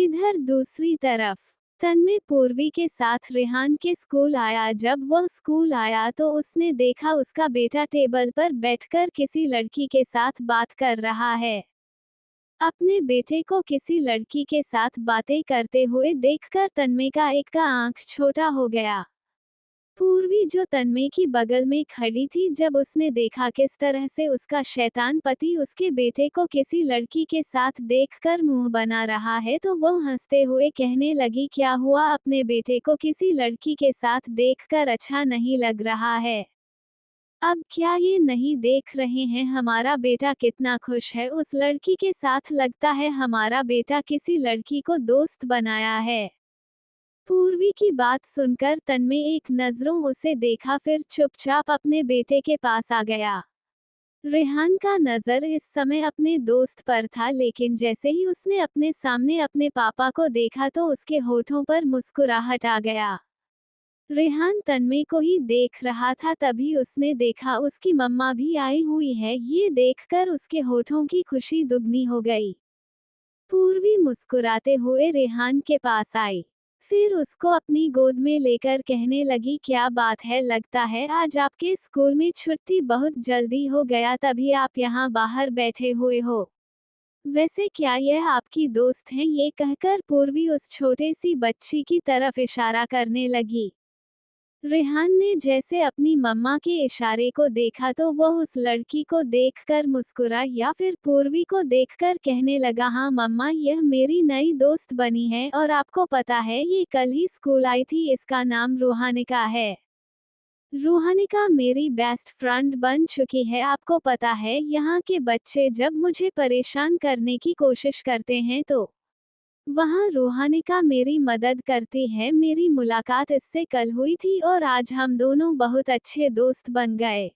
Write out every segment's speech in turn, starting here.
इधर दूसरी तरफ तन्मय पूर्वी के साथ रेहान के स्कूल आया। जब वह स्कूल आया तो उसने देखा उसका बेटा टेबल पर बैठकर किसी लड़की के साथ बात कर रहा है। अपने बेटे को किसी लड़की के साथ बातें करते हुए देखकर तन्मय का आंख छोटा हो गया। पूर्वी जो तन्मय की बगल में खड़ी थी, जब उसने देखा किस तरह से उसका शैतान पति उसके बेटे को किसी लड़की के साथ देखकर मुंह बना रहा है, तो वो हंसते हुए कहने लगी, क्या हुआ, अपने बेटे को किसी लड़की के साथ देखकर अच्छा नहीं लग रहा है? अब क्या ये नहीं देख रहे हैं हमारा बेटा कितना खुश है उस लड़की के साथ? लगता है हमारा बेटा किसी लड़की को दोस्त बनाया है। पूर्वी की बात सुनकर तन्मय एक नजरों उसे देखा, फिर चुपचाप अपने बेटे के पास आ गया। रेहान का नजर इस समय अपने दोस्त पर था, लेकिन जैसे ही उसने अपने सामने अपने पापा को देखा तो उसके होठों पर मुस्कुराहट आ गया। रेहान तन्मय को ही देख रहा था, तभी उसने देखा उसकी मम्मा भी आई हुई है। ये देखकर उसके होठों की खुशी दुगनी हो गई। पूर्वी मुस्कुराते हुए रेहान के पास आई, फिर उसको अपनी गोद में लेकर कहने लगी, क्या बात है, लगता है आज आपके स्कूल में छुट्टी बहुत जल्दी हो गया, तभी आप यहाँ बाहर बैठे हुए हो। वैसे क्या यह आपकी दोस्त हैं? ये कहकर पूर्वी उस छोटे सी बच्ची की तरफ इशारा करने लगी। रेहान ने जैसे अपनी मम्मा के इशारे को देखा तो वह उस लड़की को देखकर मुस्कुरा, या फिर पूर्वी को देखकर कहने लगा, हाँ मम्मा, यह मेरी नई दोस्त बनी है और आपको पता है ये कल ही स्कूल आई थी, इसका नाम रूहानिका है। रूहानिका मेरी बेस्ट फ्रेंड बन चुकी है। आपको पता है यहाँ के बच्चे जब मुझे परेशान करने की कोशिश करते हैं तो वहाँ रूहानिका मेरी मदद करती है। मेरी मुलाकात इससे कल हुई थी और आज हम दोनों बहुत अच्छे दोस्त बन गए।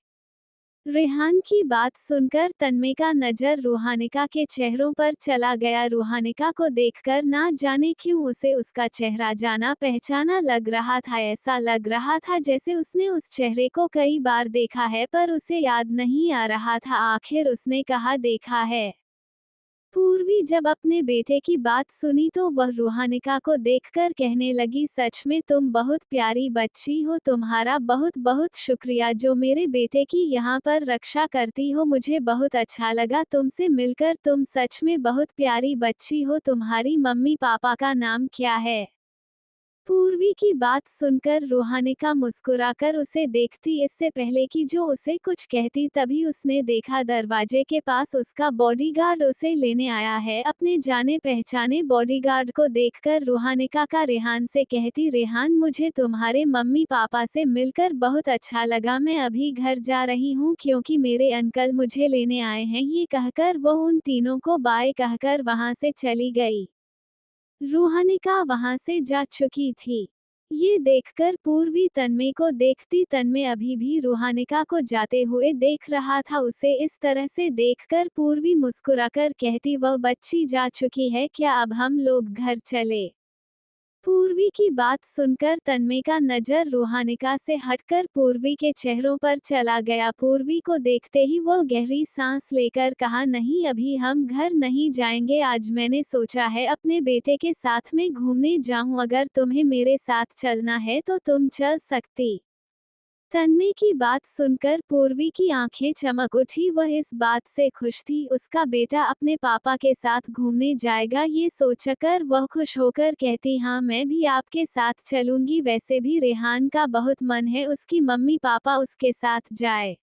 रेहान की बात सुनकर तन्मय का नजर रूहानिका के चेहरों पर चला गया। रूहानिका को देखकर ना जाने क्यों उसे उसका चेहरा जाना पहचाना लग रहा था। ऐसा लग रहा था जैसे उसने उस चेहरे को कई बार देखा है, पर उसे याद नहीं आ रहा था। आखिर उसने कहाँ देखा है? पूर्वी जब अपने बेटे की बात सुनी तो वह रूहानिका को देखकर कहने लगी, सच में तुम बहुत प्यारी बच्ची हो, तुम्हारा बहुत बहुत शुक्रिया जो मेरे बेटे की यहाँ पर रक्षा करती हो। मुझे बहुत अच्छा लगा तुमसे मिलकर, तुम सच में बहुत प्यारी बच्ची हो। तुम्हारी मम्मी पापा का नाम क्या है? पूर्वी की बात सुनकर रूहानिका मुस्कुराकर उसे देखती, इससे पहले कि जो उसे कुछ कहती तभी उसने देखा दरवाजे के पास उसका बॉडीगार्ड उसे लेने आया है। अपने जाने पहचाने बॉडीगार्ड को देखकर रूहानिका का रेहान से कहती, रेहान, मुझे तुम्हारे मम्मी पापा से मिलकर बहुत अच्छा लगा, मैं अभी घर जा रही हूँ क्योंकि मेरे अंकल मुझे लेने आए हैं। ये कहकर वह उन तीनों को बाय कहकर वहां से चली गई। रूहानिका वहां से जा चुकी थी। ये देखकर पूर्वी तन्मय को देखती, तन्मय अभी भी रूहानिका को जाते हुए देख रहा था। उसे इस तरह से देखकर पूर्वी मुस्कुराकर कहती, वह बच्ची जा चुकी है, क्या अब हम लोग घर चले? पूर्वी की बात सुनकर तन्मय का नजर रूहानिका से हटकर पूर्वी के चेहरों पर चला गया। पूर्वी को देखते ही वो गहरी सांस लेकर कहा, नहीं, अभी हम घर नहीं जाएंगे, आज मैंने सोचा है अपने बेटे के साथ में घूमने जाऊं, अगर तुम्हें मेरे साथ चलना है तो तुम चल सकती। तन्मय की बात सुनकर पूर्वी की आंखें चमक उठी। वह इस बात से खुश थी, उसका बेटा अपने पापा के साथ घूमने जाएगा। ये सोचकर वह खुश होकर कहती, हाँ, मैं भी आपके साथ चलूंगी। वैसे भी रेहान का बहुत मन है उसकी मम्मी पापा उसके साथ जाए।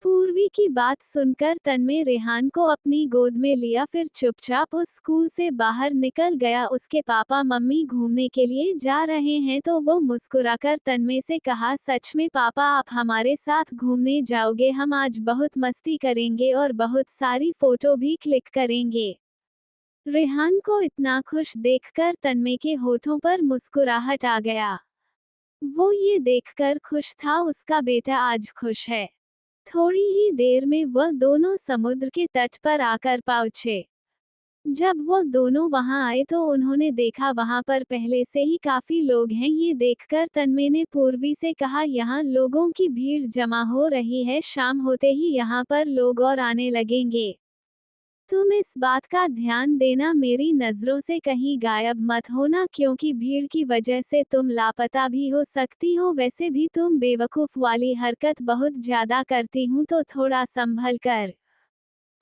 पूर्वी की बात सुनकर तन्मय रेहान को अपनी गोद में लिया, फिर चुपचाप उस स्कूल से बाहर निकल गया। उसके पापा मम्मी घूमने के लिए जा रहे हैं तो वो मुस्कुराकर तन्मय से कहा, सच में पापा आप हमारे साथ घूमने जाओगे? हम आज बहुत मस्ती करेंगे और बहुत सारी फोटो भी क्लिक करेंगे। रेहान को इतना खुश देखकर तन्मय के होठों पर मुस्कुराहट आ गया। वो ये देखकर खुश था उसका बेटा आज खुश है। थोड़ी ही देर में वह दोनों समुद्र के तट पर आकर पहुंचे। जब वो दोनों वहां आए तो उन्होंने देखा वहां पर पहले से ही काफी लोग हैं। ये देखकर तन्मय ने पूर्वी से कहा, यहाँ लोगों की भीड़ जमा हो रही है, शाम होते ही यहाँ पर लोग और आने लगेंगे। तुम इस बात का ध्यान देना, मेरी नज़रों से कहीं गायब मत होना, क्योंकि भीड़ की वजह से तुम लापता भी हो सकती हो। वैसे भी तुम बेवकूफ़ वाली हरकत बहुत ज़्यादा करती हूँ, तो थोड़ा संभल कर।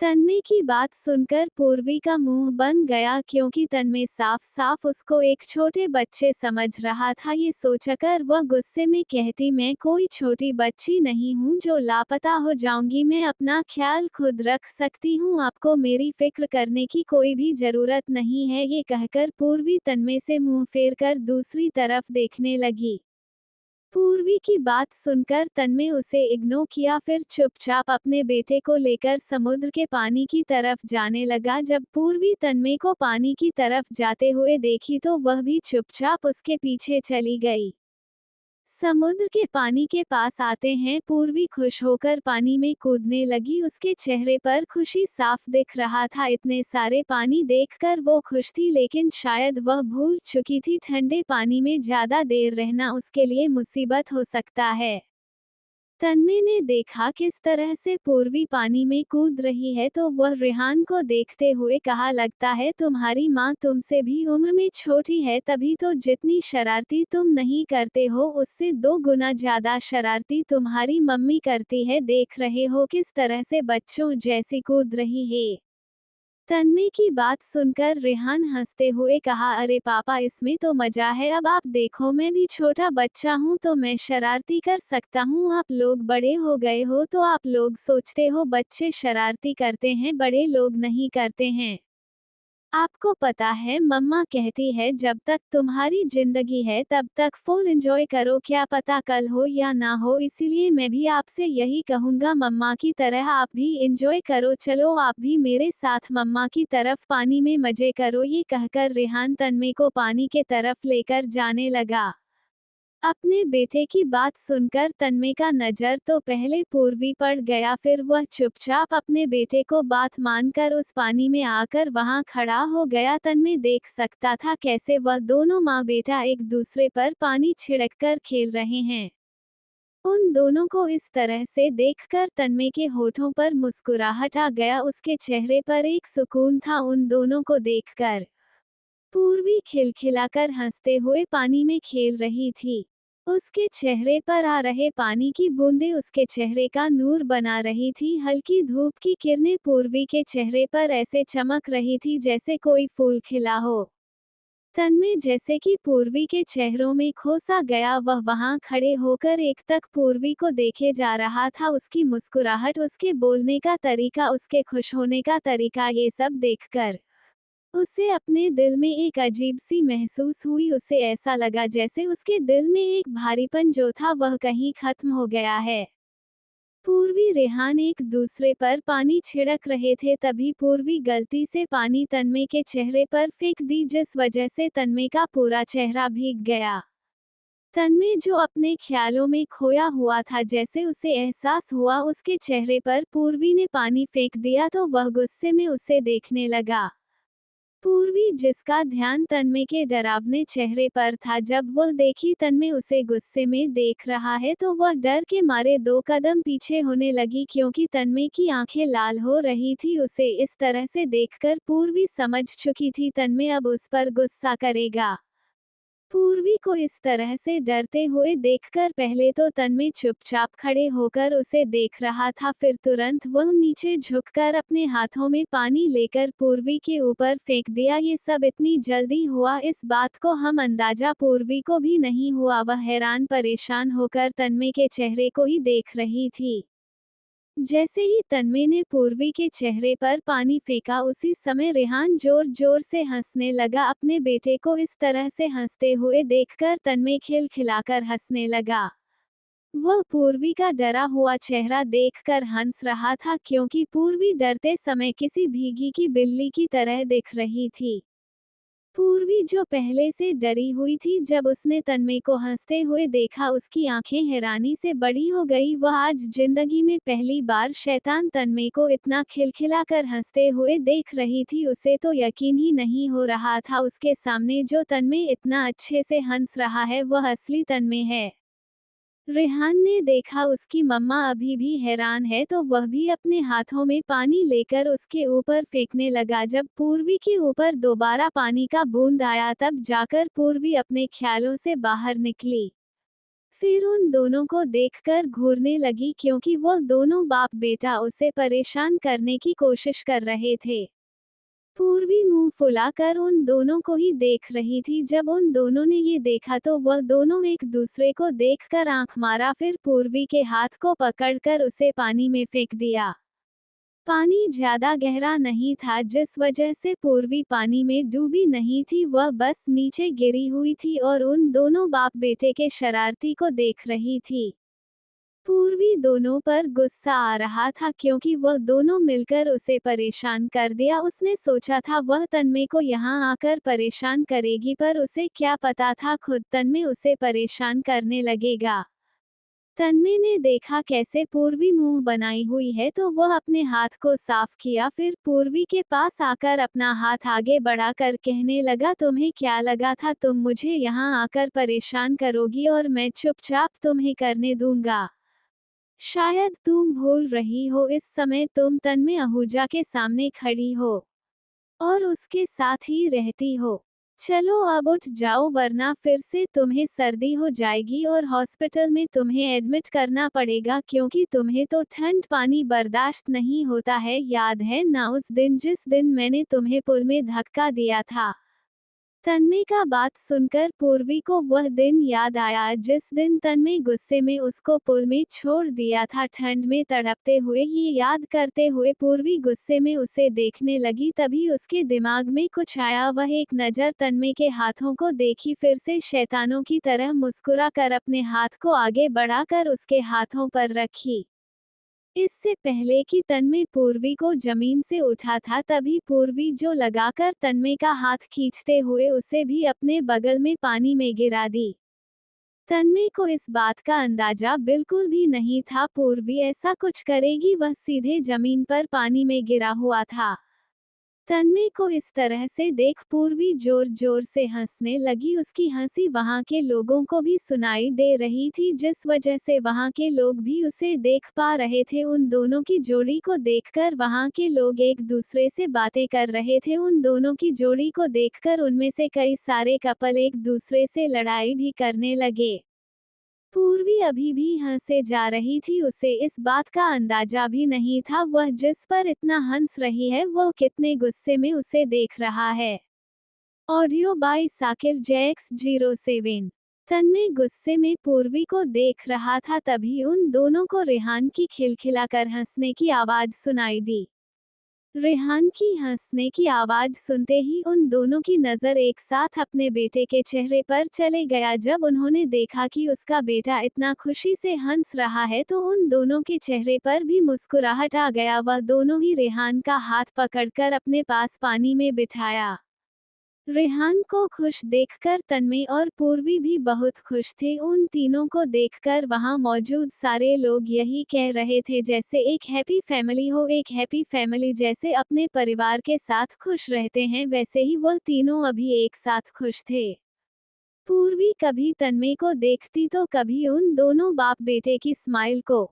तन्मय की बात सुनकर पूर्वी का मुंह बन गया, क्योंकि तन्मय साफ साफ उसको एक छोटे बच्चे समझ रहा था। ये सोचकर वह गुस्से में कहती, मैं कोई छोटी बच्ची नहीं हूँ जो लापता हो जाऊंगी, मैं अपना ख्याल खुद रख सकती हूँ, आपको मेरी फिक्र करने की कोई भी जरूरत नहीं है। ये कहकर पूर्वी तन्मय से मुंह फेर कर दूसरी तरफ देखने लगी। पूर्वी की बात सुनकर तन्मय उसे इग्नोर किया, फिर चुपचाप अपने बेटे को लेकर समुद्र के पानी की तरफ जाने लगा। जब पूर्वी तन्मय को पानी की तरफ जाते हुए देखी तो वह भी चुपचाप उसके पीछे चली गई। समुद्र के पानी के पास आते हैं पूर्वी खुश होकर पानी में कूदने लगी। उसके चेहरे पर खुशी साफ दिख रहा था। इतने सारे पानी देखकर वो खुश थी, लेकिन शायद वह भूल चुकी थी ठंडे पानी में ज्यादा देर रहना उसके लिए मुसीबत हो सकता है। तन्मय ने देखा किस तरह से पूर्वी पानी में कूद रही है, तो वह रेहान को देखते हुए कहा, लगता है तुम्हारी माँ तुमसे भी उम्र में छोटी है, तभी तो जितनी शरारती तुम नहीं करते हो उससे 2 गुना ज्यादा शरारती तुम्हारी मम्मी करती है। देख रहे हो किस तरह से बच्चों जैसी कूद रही है। तन्मय की बात सुनकर रेहान हंसते हुए कहा, अरे पापा, इसमें तो मजा है। अब आप देखो, मैं भी छोटा बच्चा हूँ तो मैं शरारती कर सकता हूँ। आप लोग बड़े हो गए हो तो आप लोग सोचते हो बच्चे शरारती करते हैं, बड़े लोग नहीं करते हैं। आपको पता है मम्मा कहती है जब तक तुम्हारी जिंदगी है तब तक फुल एंजॉय करो, क्या पता कल हो या ना हो। इसीलिए मैं भी आपसे यही कहूंगा, मम्मा की तरह आप भी एंजॉय करो। चलो आप भी मेरे साथ मम्मा की तरफ पानी में मजे करो। ये कहकर रेहान तन्मय को पानी के तरफ लेकर जाने लगा। अपने बेटे की बात सुनकर तन्मय का नजर तो पहले पूर्वी पड़ गया, फिर वह चुपचाप अपने बेटे को बात मानकर उस पानी में आकर वहां खड़ा हो गया। तन्मय देख सकता था कैसे वह दोनों माँ बेटा एक दूसरे पर पानी छिड़ककर खेल रहे हैं। उन दोनों को इस तरह से देखकर तन्मय के होठों पर मुस्कुराहट आ गया, उसके चेहरे पर एक सुकून था उन दोनों को देखकर। पूर्वी खिलखिलाकर हंसते हुए पानी में खेल रही थी। उसके चेहरे पर आ रहे पानी की बूंदें उसके चेहरे का नूर बना रही थी। हल्की धूप की किरणें पूर्वी के चेहरे पर ऐसे चमक रही थी जैसे कोई फूल खिला हो। तन्मय जैसे कि पूर्वी के चेहरों में खो सा गया, वह वहां खड़े होकर एकटक पूर्वी को देखे जा रहा था। उसकी मुस्कुराहट, उसके बोलने का तरीका, उसके खुश होने का तरीका, ये सब देखकर उसे अपने दिल में एक अजीब सी महसूस हुई। उसे ऐसा लगा जैसे उसके दिल में एक भारीपन जो था वह कहीं खत्म हो गया है। पूर्वी रेहान एक दूसरे पर पानी छिड़क रहे थे, तभी पूर्वी गलती से पानी तन्मय के चेहरे पर फेंक दी, जिस वजह से तन्मय का पूरा चेहरा भीग गया। तन्मय जो अपने ख्यालों में खोया हुआ था, जैसे उसे एहसास हुआ उसके चेहरे पर पूर्वी ने पानी फेंक दिया, तो वह गुस्से में उसे देखने लगा। पूर्वी, जिसका ध्यान तन्मय के डरावने चेहरे पर था, जब वह देखी तन्मय उसे गुस्से में देख रहा है तो वह डर के मारे 2 कदम पीछे होने लगी, क्योंकि तन्मय की आंखें लाल हो रही थी। उसे इस तरह से देखकर पूर्वी समझ चुकी थी तन्मय अब उस पर गुस्सा करेगा। पूर्वी को इस तरह से डरते हुए देखकर पहले तो तन्मय चुपचाप खड़े होकर उसे देख रहा था, फिर तुरंत वह नीचे झुककर अपने हाथों में पानी लेकर पूर्वी के ऊपर फेंक दिया। ये सब इतनी जल्दी हुआ, इस बात को हम अंदाजा पूर्वी को भी नहीं हुआ। वह हैरान परेशान होकर तन्मय के चेहरे को ही देख रही थी। जैसे ही तन्मय ने पूर्वी के चेहरे पर पानी फेंका, उसी समय रेहान जोर जोर से हंसने लगा। अपने बेटे को इस तरह से हंसते हुए देखकर तन्मय खिलखिलाकर हंसने लगा। वह पूर्वी का डरा हुआ चेहरा देखकर हंस रहा था, क्योंकि पूर्वी डरते समय किसी भीगी की बिल्ली की तरह दिख रही थी। पूर्वी जो पहले से डरी हुई थी, जब उसने तन्मय को हंसते हुए देखा उसकी आंखें हैरानी से बड़ी हो गई। वह आज जिंदगी में पहली बार शैतान तन्मय को इतना खिलखिलाकर हंसते हुए देख रही थी। उसे तो यकीन ही नहीं हो रहा था उसके सामने जो तन्मय इतना अच्छे से हंस रहा है वह असली तन्मय है। रेहान ने देखा उसकी मम्मा अभी भी हैरान है तो वह भी अपने हाथों में पानी लेकर उसके ऊपर फेंकने लगा। जब पूर्वी के ऊपर दोबारा पानी का बूंद आया तब जाकर पूर्वी अपने ख्यालों से बाहर निकली। फिर उन दोनों को देखकर घूरने लगी क्योंकि वह दोनों बाप बेटा उसे परेशान करने की कोशिश कर रहे थे। पूर्वी मुंह फुलाकर उन दोनों को ही देख रही थी। जब उन दोनों ने ये देखा तो वह दोनों एक दूसरे को देखकर आंख मारा, फिर पूर्वी के हाथ को पकड़कर उसे पानी में फेंक दिया। पानी ज्यादा गहरा नहीं था जिस वजह से पूर्वी पानी में डूबी नहीं थी, वह बस नीचे गिरी हुई थी और उन दोनों बाप बेटे के शरारती को देख रही थी। पूर्वी दोनों पर गुस्सा आ रहा था क्योंकि वह दोनों मिलकर उसे परेशान कर दिया। उसने सोचा था वह तन्मय को यहाँ आकर परेशान करेगी, पर उसे क्या पता था खुद तन्मय उसे परेशान करने लगेगा। तन्मय ने देखा कैसे पूर्वी मुंह बनाई हुई है तो वह अपने हाथ को साफ किया, फिर पूर्वी के पास आकर अपना हाथ आगे बढ़ाकर कहने लगा, तुम्हें क्या लगा था तुम मुझे यहाँ आकर परेशान करोगी और मैं चुपचाप तुम्हें करने दूंगा? शायद तुम भूल रही हो इस समय तुम तन्मय आहूजा के सामने खड़ी हो और उसके साथ ही रहती हो। चलो अब उठ जाओ वरना फिर से तुम्हें सर्दी हो जाएगी और हॉस्पिटल में तुम्हें एडमिट करना पड़ेगा क्योंकि तुम्हें तो ठंड पानी बर्दाश्त नहीं होता है। याद है ना उस दिन जिस दिन मैंने तुम्हें पुल में धक्का दिया था? तन्मय का बात सुनकर पूर्वी को वह दिन याद आया जिस दिन तन्मय गुस्से में उसको पुल में छोड़ दिया था। ठंड में तड़पते हुए ये याद करते हुए पूर्वी गुस्से में उसे देखने लगी। तभी उसके दिमाग में कुछ आया। वह एक नज़र तन्मय के हाथों को देखी, फिर से शैतानों की तरह मुस्कुरा कर अपने हाथ को आगे बढ़ाकर उसके हाथों पर रखी। इससे पहले कि तन्मय पूर्वी को जमीन से उठा था तभी पूर्वी जो लगाकर तन्मय का हाथ खींचते हुए उसे भी अपने बगल में पानी में गिरा दी। तन्मय को इस बात का अंदाजा बिल्कुल भी नहीं था पूर्वी ऐसा कुछ करेगी। वह सीधे जमीन पर पानी में गिरा हुआ था। तन्मय को इस तरह से देख पूर्वी जोर जोर से हंसने लगी। उसकी हंसी वहां के लोगों को भी सुनाई दे रही थी जिस वजह से वहां के लोग भी उसे देख पा रहे थे। उन दोनों की जोड़ी को देखकर वहां के लोग एक दूसरे से बातें कर रहे थे। उन दोनों की जोड़ी को देखकर उनमें से कई सारे कपल एक दूसरे से लड़ाई भी करने लगे। पूर्वी अभी भी हंसे जा रही थी, उसे इस बात का अंदाजा भी नहीं था वह जिस पर इतना हंस रही है वो कितने गुस्से में उसे देख रहा है। ऑडियो बाय साकिल जैक्स 07। तन्मय गुस्से में पूर्वी को देख रहा था तभी उन दोनों को रेहान की खिलखिलाकर हंसने की आवाज सुनाई दी। रेहान की हंसने की आवाज सुनते ही उन दोनों की नजर एक साथ अपने बेटे के चेहरे पर चले गया। जब उन्होंने देखा कि उसका बेटा इतना खुशी से हंस रहा है तो उन दोनों के चेहरे पर भी मुस्कुराहट आ गया। वह दोनों ही रेहान का हाथ पकड़कर अपने पास पानी में बिठाया। रेहान को खुश देखकर तन्मय और पूर्वी भी बहुत खुश थे। उन तीनों को देखकर वहां मौजूद सारे लोग यही कह रहे थे जैसे एक हैप्पी फैमिली हो। एक हैप्पी फैमिली जैसे अपने परिवार के साथ खुश रहते हैं वैसे ही वह तीनों अभी एक साथ खुश थे। पूर्वी कभी तन्मय को देखती तो कभी उन दोनों बाप बेटे की स्माइल को,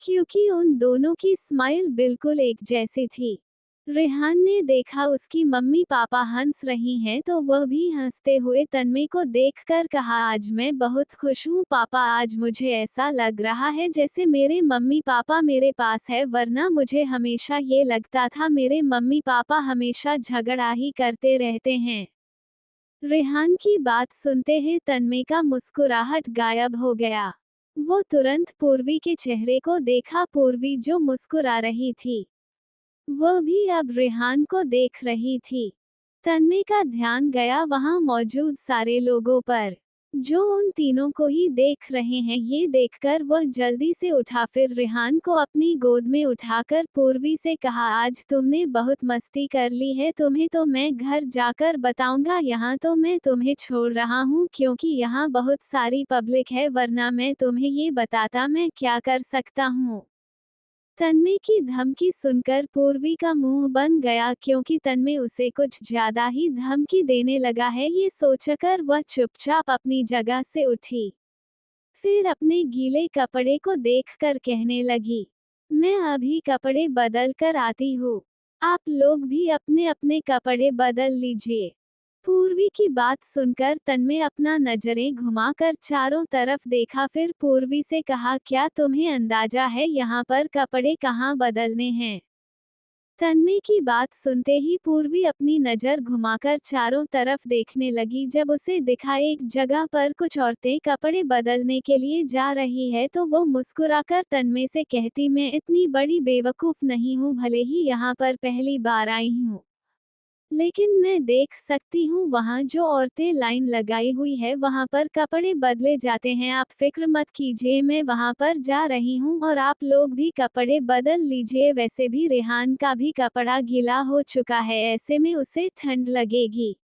क्योंकि उन दोनों की स्माइल बिल्कुल एक जैसी थी। रेहान ने देखा उसकी मम्मी पापा हंस रही हैं तो वह भी हंसते हुए तन्मय को देखकर कहा, आज मैं बहुत खुश हूँ पापा। आज मुझे ऐसा लग रहा है जैसे मेरे मम्मी पापा मेरे पास है, वरना मुझे हमेशा ये लगता था मेरे मम्मी पापा हमेशा झगड़ा ही करते रहते हैं। रेहान की बात सुनते ही तन्मय का मुस्कुराहट गायब हो गया। वो तुरंत पूर्वी के चेहरे को देखा। पूर्वी जो मुस्कुरा रही थी वह भी अब रेहान को देख रही थी। तन्मय का ध्यान गया वहां मौजूद सारे लोगों पर जो उन तीनों को ही देख रहे हैं। ये देखकर वह जल्दी से उठा, फिर रेहान को अपनी गोद में उठाकर पूर्वी से कहा, आज तुमने बहुत मस्ती कर ली है, तुम्हें तो मैं घर जाकर बताऊंगा। यहाँ तो मैं तुम्हें छोड़ रहा हूँ क्योंकि यहाँ बहुत सारी पब्लिक है, वरना मैं तुम्हें ये बताता मैं क्या कर सकता हूँ। तन्मय की धमकी सुनकर पूर्वी का मुंह बन गया क्योंकि तन्मय उसे कुछ ज्यादा ही धमकी देने लगा है। ये सोचकर वह चुपचाप अपनी जगह से उठी। फिर अपने गीले कपड़े को देखकर कहने लगी, मैं अभी कपड़े बदल कर आती हूँ। आप लोग भी अपने अपने कपड़े बदल लीजिए। पूर्वी की बात सुनकर तन्मय अपना नजरें घुमाकर चारों तरफ देखा, फिर पूर्वी से कहा, क्या तुम्हें अंदाजा है यहाँ पर कपड़े कहाँ बदलने हैं? तन्मय की बात सुनते ही पूर्वी अपनी नजर घुमाकर चारों तरफ देखने लगी। जब उसे दिखा एक जगह पर कुछ औरतें कपड़े बदलने के लिए जा रही है तो वो मुस्कुराकर तन्मय से कहती, मैं इतनी बड़ी बेवकूफ नहीं हूँ, भले ही यहाँ पर पहली बार आई हूँ, लेकिन मैं देख सकती हूँ वहाँ जो औरतें लाइन लगाई हुई है वहाँ पर कपड़े बदले जाते हैं। आप फिक्र मत कीजिए, मैं वहाँ पर जा रही हूँ और आप लोग भी कपड़े बदल लीजिए। वैसे भी रेहान का भी कपड़ा गीला हो चुका है, ऐसे में उसे ठंड लगेगी।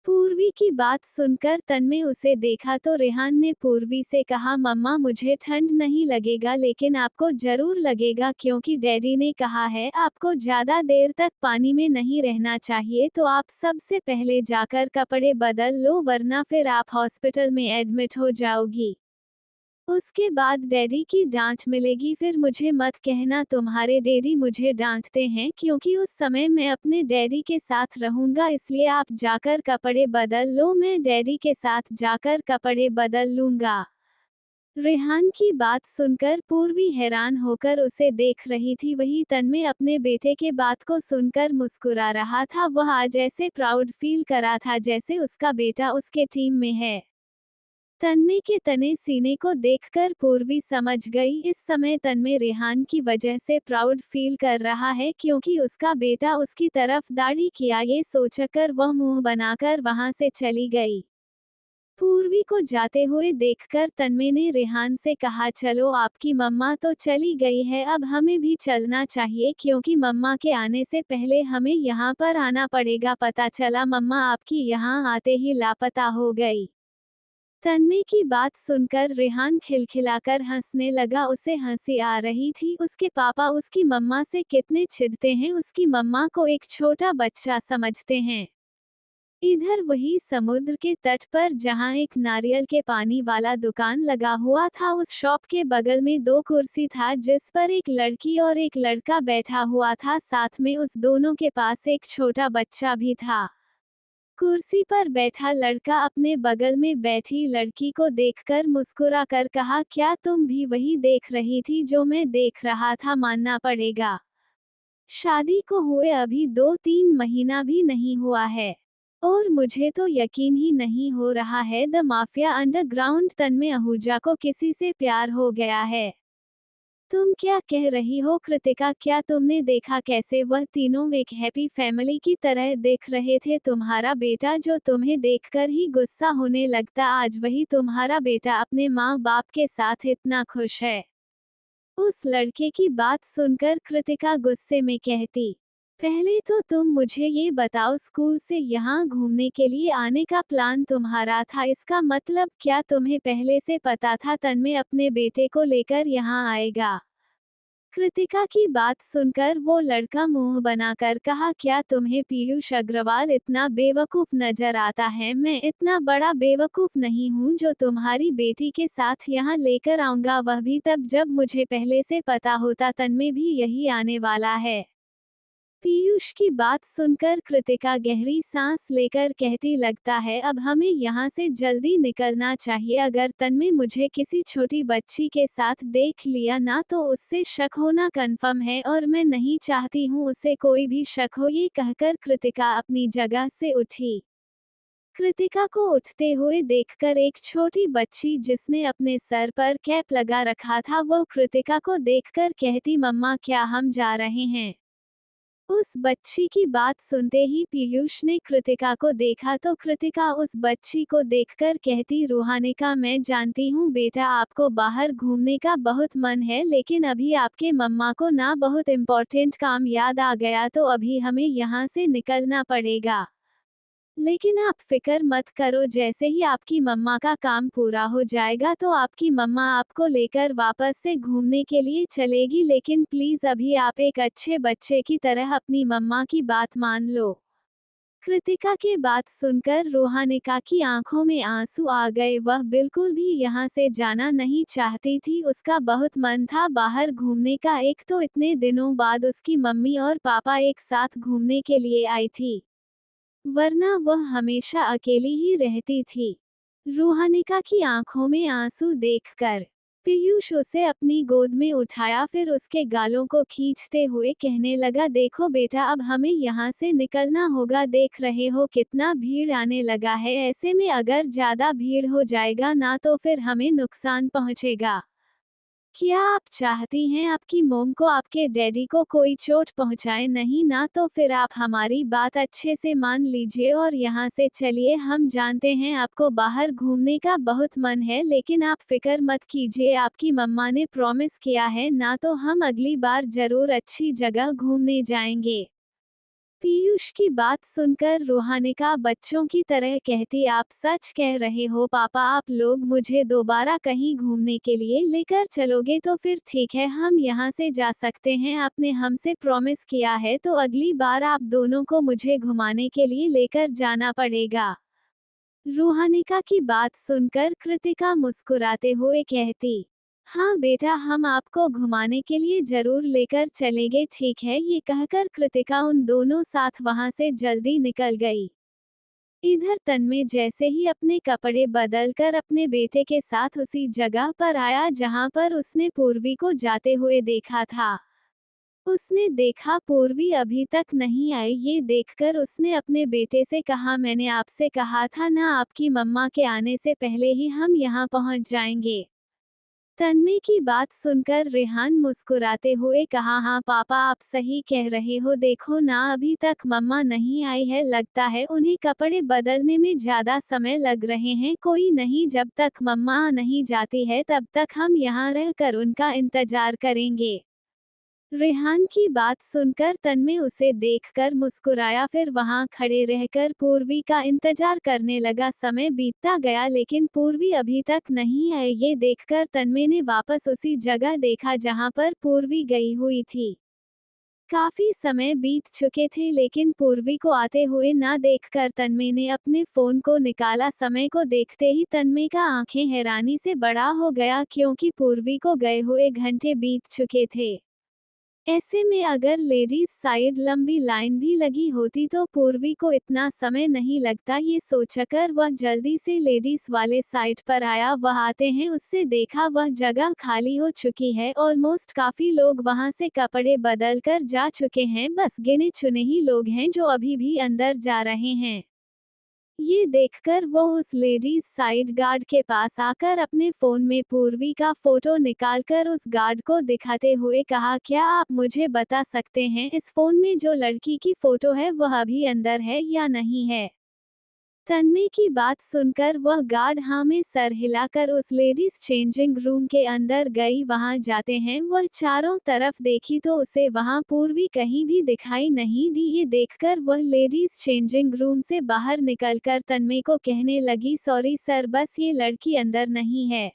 पूर्वी की बात सुनकर तन्मय उसे देखा तो रेहान ने पूर्वी से कहा, मम्मा मुझे ठंड नहीं लगेगा, लेकिन आपको जरूर लगेगा क्योंकि डैडी ने कहा है आपको ज्यादा देर तक पानी में नहीं रहना चाहिए, तो आप सबसे पहले जाकर कपड़े बदल लो वरना फिर आप हॉस्पिटल में एडमिट हो जाओगी। उसके बाद डैडी की डांट मिलेगी। फिर मुझे मत कहना तुम्हारे डैडी मुझे डांटते हैं, क्योंकि उस समय मैं अपने डैडी के साथ रहूंगा, इसलिए आप जाकर कपड़े बदल लो। मैं डैडी के साथ जाकर कपड़े बदल लूंगा। रेहान की बात सुनकर पूर्वी हैरान होकर उसे देख रही थी, वही तन्मय अपने बेटे के बात को सुनकर मुस्कुरा रहा था। वह आज ऐसे प्राउड फील करा था जैसे उसका बेटा उसके टीम में है। तन्मय के तने सीने को देखकर पूर्वी समझ गई, इस समय तन्मय रेहान की वजह से प्राउड फील कर रहा है क्योंकि उसका बेटा उसकी तरफ दाढ़ी किया। ये सोचकर वह मुंह बनाकर वहां से चली गई। पूर्वी को जाते हुए देखकर तन्मय ने रेहान से कहा, चलो आपकी मम्मा तो चली गई है, अब हमें भी चलना चाहिए क्योंकि मम्मा के आने से पहले हमें यहाँ पर आना पड़ेगा। पता चला मम्मा आपकी यहाँ आते ही लापता हो गई। तन्मय की बात सुनकर रेहान खिलखिलाकर हंसने लगा। उसे हंसी आ रही थी, उसके पापा उसकी मम्मा से कितने चिढ़ते हैं, उसकी मम्मा को एक छोटा बच्चा समझते हैं। इधर वही समुद्र के तट पर जहां एक नारियल के पानी वाला दुकान लगा हुआ था, उस शॉप के बगल में दो कुर्सी था जिस पर एक लड़की और एक लड़का बैठा हुआ था, साथ में उस दोनों के पास एक छोटा बच्चा भी था। कुर्सी पर बैठा लड़का अपने बगल में बैठी लड़की को देखकर मुस्कुरा कर कहा, क्या तुम भी वही देख रही थी जो मैं देख रहा था? मानना पड़ेगा, शादी को हुए अभी 2-3 महीना भी नहीं हुआ है और मुझे तो यकीन ही नहीं हो रहा है द माफिया अंडरग्राउंड तन्मय आहूजा को किसी से प्यार हो गया है। तुम क्या कह रही हो कृतिका? क्या तुमने देखा कैसे वह तीनों एक हैप्पी फैमिली की तरह देख रहे थे? तुम्हारा बेटा जो तुम्हें देखकर ही गुस्सा होने लगता, आज वही तुम्हारा बेटा अपने माँ बाप के साथ इतना खुश है। उस लड़के की बात सुनकर कृतिका गुस्से में कहती, पहले तो तुम मुझे ये बताओ, स्कूल से यहाँ घूमने के लिए आने का प्लान तुम्हारा था, इसका मतलब क्या तुम्हें पहले से पता था तन्मय अपने बेटे को लेकर यहाँ आएगा? कृतिका की बात सुनकर वो लड़का मुंह बनाकर कहा, क्या तुम्हें पीयूष अग्रवाल इतना बेवकूफ नजर आता है? मैं इतना बड़ा बेवकूफ नहीं हूँ जो तुम्हारी बेटी के साथ यहाँ लेकर आऊंगा, वह भी तब जब मुझे पहले से पता होता तन्मय भी यही आने वाला है। पीयूष की बात सुनकर कृतिका गहरी सांस लेकर कहती, लगता है अब हमें यहाँ से जल्दी निकलना चाहिए। अगर तन्मय मुझे किसी छोटी बच्ची के साथ देख लिया ना तो उससे शक होना कन्फर्म है और मैं नहीं चाहती हूँ उसे कोई भी शक हो। ये कहकर कृतिका अपनी जगह से उठी। कृतिका को उठते हुए देखकर एक छोटी बच्ची जिसने अपने सर पर कैप लगा रखा था वो कृतिका को देखकर कहती, मम्मा क्या हम जा रहे हैं? उस बच्ची की बात सुनते ही पीयूष ने कृतिका को देखा तो कृतिका उस बच्ची को देखकर कहती, रूहानिका मैं जानती हूँ बेटा आपको बाहर घूमने का बहुत मन है, लेकिन अभी आपके मम्मा को ना बहुत इम्पोर्टेंट काम याद आ गया तो अभी हमें यहाँ से निकलना पड़ेगा। लेकिन आप फिक्र मत करो, जैसे ही आपकी मम्मा का काम पूरा हो जाएगा तो आपकी मम्मा आपको लेकर वापस से घूमने के लिए चलेगी, लेकिन प्लीज अभी आप एक अच्छे बच्चे की तरह अपनी मम्मा की बात मान लो। कृतिका के बात सुनकर रोहानिका की आंखों में आंसू आ गए। वह बिल्कुल भी यहाँ से जाना नहीं चाहती थी। उसका बहुत मन था बाहर घूमने का। एक तो इतने दिनों बाद उसकी मम्मी और पापा एक साथ घूमने के लिए आई थी, वरना वह हमेशा अकेली ही रहती थी। रोहानिका की आंखों में आंसू देखकर पीयूष उसे अपनी गोद में उठाया, फिर उसके गालों को खींचते हुए कहने लगा, देखो बेटा, अब हमें यहाँ से निकलना होगा। देख रहे हो कितना भीड़ आने लगा है। ऐसे में अगर ज्यादा भीड़ हो जाएगा ना तो फिर हमें नुकसान पहुँचेगा। क्या आप चाहती हैं आपकी मोम को, आपके डैडी को कोई चोट पहुंचाए? नहीं ना तो फिर आप हमारी बात अच्छे से मान लीजिए और यहाँ से चलिए। हम जानते हैं आपको बाहर घूमने का बहुत मन है, लेकिन आप फिक्र मत कीजिए। आपकी मम्मा ने प्रॉमिस किया है ना, तो हम अगली बार जरूर अच्छी जगह घूमने जाएंगे। पीयूष की बात सुनकर रोहानिका बच्चों की तरह कहती, आप सच कह रहे हो पापा, आप लोग मुझे दोबारा कहीं घूमने के लिए लेकर चलोगे तो फिर ठीक है, हम यहाँ से जा सकते हैं। आपने हमसे प्रॉमिस किया है तो अगली बार आप दोनों को मुझे घुमाने के लिए लेकर जाना पड़ेगा। रोहानिका की बात सुनकर कृतिका मुस्कुराते हुए कहती, हाँ बेटा, हम आपको घुमाने के लिए जरूर लेकर चलेंगे। ठीक है, ये कहकर कृतिका उन दोनों साथ वहां से जल्दी निकल गई। इधर तन्मय जैसे ही अपने कपड़े बदलकर अपने बेटे के साथ उसी जगह पर आया जहां पर उसने पूर्वी को जाते हुए देखा था। उसने देखा पूर्वी अभी तक नहीं आई। ये देखकर उसने अपने बेटे से कहा, मैंने आपसे कहा था ना, आपकी मम्मा के आने से पहले ही हम यहाँ पहुँच जाएंगे। तन्मय की बात सुनकर रेहान मुस्कुराते हुए कहा, हाँ पापा, आप सही कह रहे हो। देखो ना, अभी तक मम्मा नहीं आई है। लगता है उन्हें कपड़े बदलने में ज्यादा समय लग रहे हैं। कोई नहीं, जब तक मम्मा नहीं जाती है तब तक हम यहाँ रहकर उनका इंतजार करेंगे। रेहान की बात सुनकर तन्मय उसे देखकर मुस्कुराया, फिर वहां खड़े रहकर पूर्वी का इंतजार करने लगा। समय बीतता गया लेकिन पूर्वी अभी तक नहीं आई। ये देखकर तन्मय ने वापस उसी जगह देखा जहां पर पूर्वी गई हुई थी। काफी समय बीत चुके थे लेकिन पूर्वी को आते हुए ना देखकर तन्मय ने अपने फोन को निकाला। समय को देखते ही तन्मय का आंखें हैरानी से बड़ा हो गया, क्योंकि पूर्वी को गए हुए घंटे बीत चुके थे। ऐसे में अगर लेडीज साइड लंबी लाइन भी लगी होती तो पूर्वी को इतना समय नहीं लगता। ये सोचकर वह जल्दी से लेडीज वाले साइड पर आया। वह आते हैं उससे देखा वह जगह खाली हो चुकी है। ऑलमोस्ट काफी लोग वहां से कपड़े बदल कर जा चुके हैं। बस गिने चुने ही लोग हैं जो अभी भी अंदर जा रहे हैं। ये देखकर वो उस लेडीज साइड गार्ड के पास आकर अपने फोन में पूर्वी का फोटो निकालकर उस गार्ड को दिखाते हुए कहा, क्या आप मुझे बता सकते हैं इस फोन में जो लड़की की फोटो है वह अभी अंदर है या नहीं है? तन्मय की बात सुनकर वह गार्ड हाँ में सर हिलाकर उस लेडीज चेंजिंग रूम के अंदर गई। वहां जाते हैं वह चारों तरफ देखी तो उसे वहां पूर्वी कहीं भी दिखाई नहीं दी। ये देखकर वह लेडीज चेंजिंग रूम से बाहर निकलकर तन्मय को कहने लगी, सॉरी सर, बस ये लड़की अंदर नहीं है।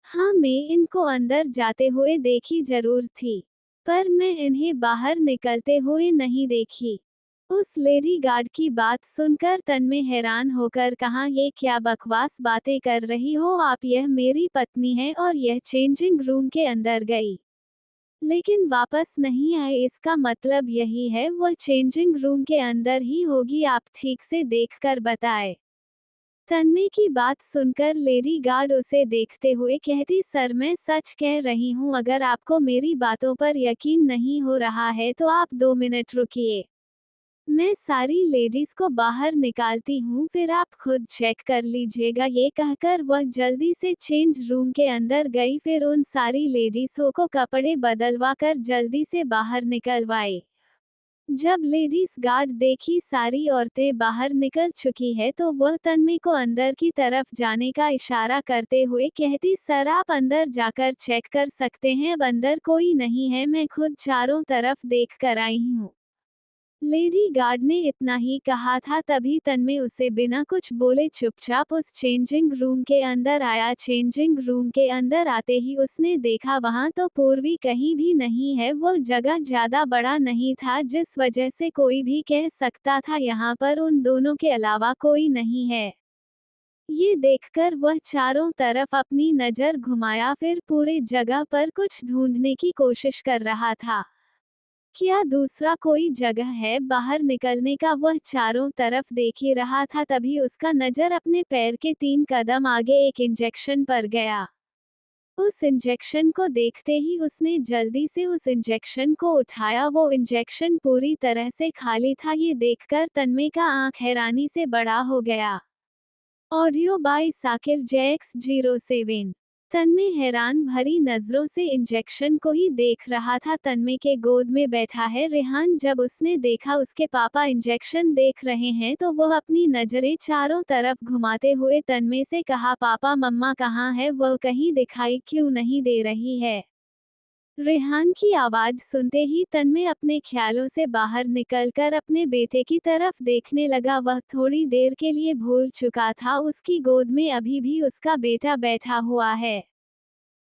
हाँ, मैं इनको अंदर जाते हुए देखी जरूर थी, पर मैं इन्हें बाहर निकलते हुए नहीं देखी। उस लेडी गार्ड की बात सुनकर तन्मय हैरान होकर कहा, ये क्या बकवास बातें कर रही हो आप? यह मेरी पत्नी है और यह चेंजिंग रूम के अंदर गई लेकिन वापस नहीं आए, इसका मतलब यही है वह चेंजिंग रूम के अंदर ही होगी। आप ठीक से देखकर बताएं। तन्मय की बात सुनकर लेडी गार्ड उसे देखते हुए कहती, सर मैं सच कह रही हूँ, अगर आपको मेरी बातों पर यकीन नहीं हो रहा है तो आप 2 मिनट रुकिए। मैं सारी लेडीज को बाहर निकालती हूँ, फिर आप खुद चेक कर लीजिएगा। ये कहकर वह जल्दी से चेंज रूम के अंदर गई, फिर उन सारी लेडीजों को कपड़े बदलवा कर जल्दी से बाहर निकलवाए। जब लेडीज गार्ड देखी सारी औरतें बाहर निकल चुकी है तो वह तन्मय को अंदर की तरफ जाने का इशारा करते हुए कहती, सर आप अंदर जाकर चेक कर सकते हैं, अब अंदर कोई नहीं है, मैं खुद चारों तरफ देख कर आई हूँ। लेडी गार्ड ने इतना ही कहा था तभी तन्मय उसे बिना कुछ बोले चुपचाप उस चेंजिंग रूम के अंदर आया। चेंजिंग रूम के अंदर आते ही उसने देखा वहां तो पूर्वी कहीं भी नहीं है। वो जगह ज्यादा बड़ा नहीं था जिस वजह से कोई भी कह सकता था यहाँ पर उन दोनों के अलावा कोई नहीं है। ये देखकर वह चारों तरफ अपनी नजर घुमाया, फिर पूरे जगह पर कुछ ढूंढने की कोशिश कर रहा था। क्या दूसरा कोई जगह है बाहर निकलने का? वह चारों तरफ देख ही रहा था तभी उसका नजर अपने पैर के 3 कदम आगे एक इंजेक्शन पर गया। उस इंजेक्शन को देखते ही उसने जल्दी से उस इंजेक्शन को उठाया। वो इंजेक्शन पूरी तरह से खाली था। ये देखकर तन्मय का आंख हैरानी से बड़ा हो गया। ऑडियो बाय साकिल JX07। तन्मय हैरान भरी नजरों से इंजेक्शन को ही देख रहा था। तन्मय के गोद में बैठा है रेहान। जब उसने देखा उसके पापा इंजेक्शन देख रहे हैं तो वह अपनी नजरें चारों तरफ घुमाते हुए तन्मय से कहा, पापा मम्मा कहाँ है? वह कहीं दिखाई क्यों नहीं दे रही है? रेहान की आवाज सुनते ही तन्मय अपने ख्यालों से बाहर निकलकर अपने बेटे की तरफ देखने लगा। वह थोड़ी देर के लिए भूल चुका था उसकी गोद में अभी भी उसका बेटा बैठा हुआ है।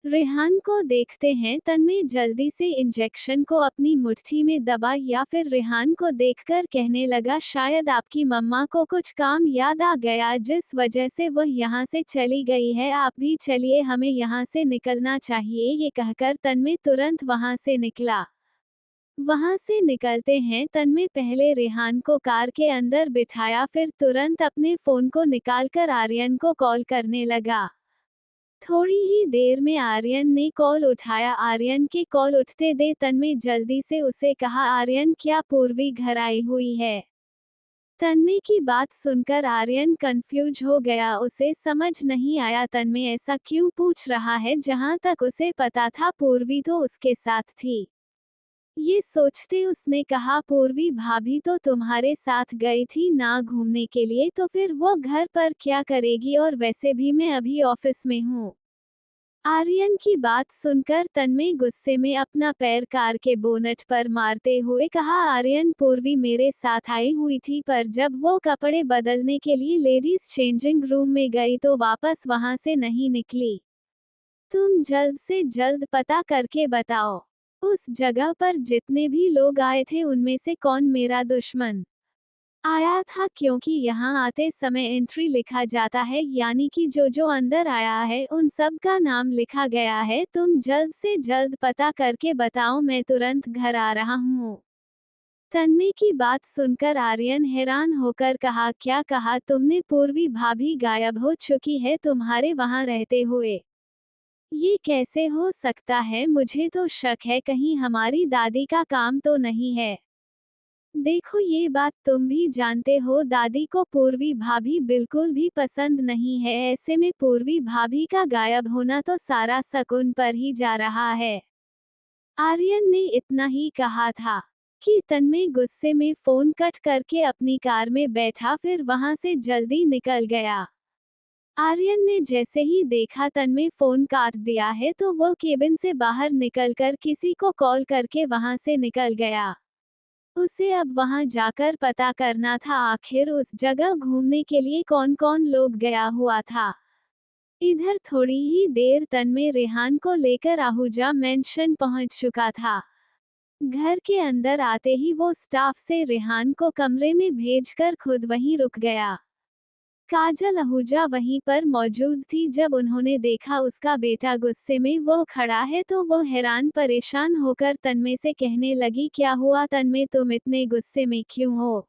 रेहान को देखते हैं तन्मय जल्दी से इंजेक्शन को अपनी मुट्ठी में दबा या फिर रेहान को देखकर कहने लगा, शायद आपकी मम्मा को कुछ काम याद आ गया जिस वजह से वह यहाँ से चली गई है। आप भी चलिए, हमें यहाँ से निकलना चाहिए। ये कहकर तन्मय तुरंत वहाँ से निकला। वहाँ से निकलते हैं तन्मय पहले रेहान को कार के अंदर बिठाया, फिर तुरंत अपने फोन को निकालकर आर्यन को कॉल करने लगा। थोड़ी ही देर में आर्यन ने कॉल उठाया। आर्यन के कॉल उठते दे तन्मय जल्दी से उसे कहा, आर्यन क्या पूर्वी घर आई हुई है? तन्मय की बात सुनकर आर्यन कंफ्यूज हो गया। उसे समझ नहीं आया तन्मय ऐसा क्यों पूछ रहा है। जहां तक उसे पता था पूर्वी तो उसके साथ थी। ये सोचते उसने कहा, पूर्वी भाभी तो तुम्हारे साथ गई थी ना घूमने के लिए, तो फिर वो घर पर क्या करेगी? और वैसे भी मैं अभी ऑफिस में हूँ। आर्यन की बात सुनकर तन्मय गुस्से में अपना पैर कार के बोनट पर मारते हुए कहा, आर्यन पूर्वी मेरे साथ आई हुई थी, पर जब वो कपड़े बदलने के लिए लेडीज चेंजिंग रूम में गई तो वापस वहां से नहीं निकली। तुम जल्द से जल्द पता करके बताओ उस जगह पर जितने भी लोग आए थे उनमें से कौन मेरा दुश्मन आया था, क्योंकि यहाँ आते समय एंट्री लिखा जाता है, यानी कि जो जो अंदर आया है उन सब का नाम लिखा गया है। तुम जल्द से जल्द पता करके बताओ, मैं तुरंत घर आ रहा हूँ। तन्मय की बात सुनकर आर्यन हैरान होकर कहा, क्या कहा तुमने? पूर्वी भाभी गायब हो चुकी है तुम्हारे वहाँ रहते हुए? ये कैसे हो सकता है? मुझे तो शक है कहीं हमारी दादी का काम तो नहीं है। देखो, ये बात तुम भी जानते हो, दादी को पूर्वी भाभी बिल्कुल भी पसंद नहीं है। ऐसे में पूर्वी भाभी का गायब होना तो सारा शक उन पर ही जा रहा है। आर्यन ने इतना ही कहा था कि तन्मय गुस्से में फोन कट करके अपनी कार में बैठा, फिर वहां से जल्दी निकल गया। आर्यन ने जैसे ही देखा तन्मय फोन काट दिया है तो वो केबिन से बाहर निकलकर किसी को कॉल करके वहां से निकल गया। उसे अब वहां जाकर पता करना था आखिर उस जगह घूमने के लिए कौन कौन लोग गया हुआ था। इधर थोड़ी ही देर तन्मय रेहान को लेकर आहूजा मेंशन पहुंच चुका था। घर के अंदर आते ही वो स्टाफ से रेहान को कमरे में भेजकर खुद वहीं रुक गया। काजल आहूजा वहीं पर मौजूद थी। जब उन्होंने देखा उसका बेटा गुस्से में वो खड़ा है तो वो हैरान परेशान होकर तन्मय से कहने लगी, क्या हुआ तन्मय, तुम इतने गुस्से में क्यों हो?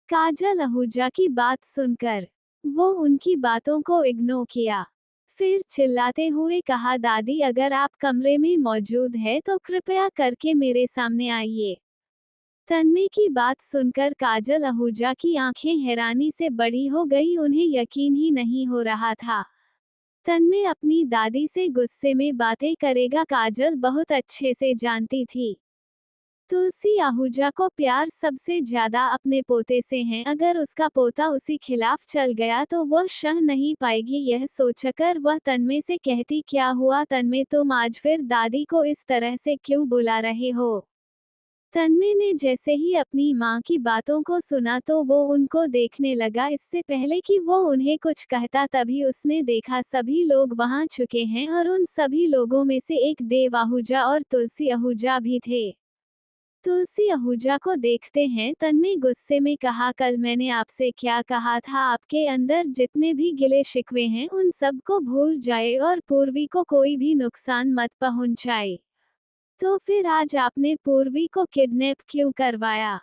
काजल आहूजा की बात सुनकर वो उनकी बातों को इग्नोर किया, फिर चिल्लाते हुए कहा, दादी अगर आप कमरे में मौजूद है तो कृपया करके मेरे सामने आइए। तन्मय की बात सुनकर काजल आहूजा की आंखें हैरानी से बड़ी हो गई। उन्हें यकीन ही नहीं हो रहा था तन्मय अपनी दादी से गुस्से में बातें करेगा। काजल बहुत अच्छे से जानती थी तुलसी आहूजा को प्यार सबसे ज्यादा अपने पोते से है। अगर उसका पोता उसी खिलाफ चल गया तो वह सह नहीं पाएगी। यह सोचकर वह तन्मय से कहती, क्या हुआ तन्मय, तुम आज फिर दादी को इस तरह से क्यों बुला रहे हो? तन्मय ने जैसे ही अपनी माँ की बातों को सुना तो वो उनको देखने लगा। इससे पहले कि वो उन्हें कुछ कहता तभी उसने देखा सभी लोग वहाँ चुके हैं और उन सभी लोगों में से एक देव आहूजा और तुलसी आहूजा भी थे। तुलसी आहूजा को देखते हैं तन्मय गुस्से में कहा, कल मैंने आपसे क्या कहा था, आपके अंदर जितने भी गिले शिकवे हैं उन सब को भूल जाए और पूर्वी को कोई भी नुकसान मत पहुंचाए। तो फिर आज आपने पूर्वी को किडनैप क्यों करवाया?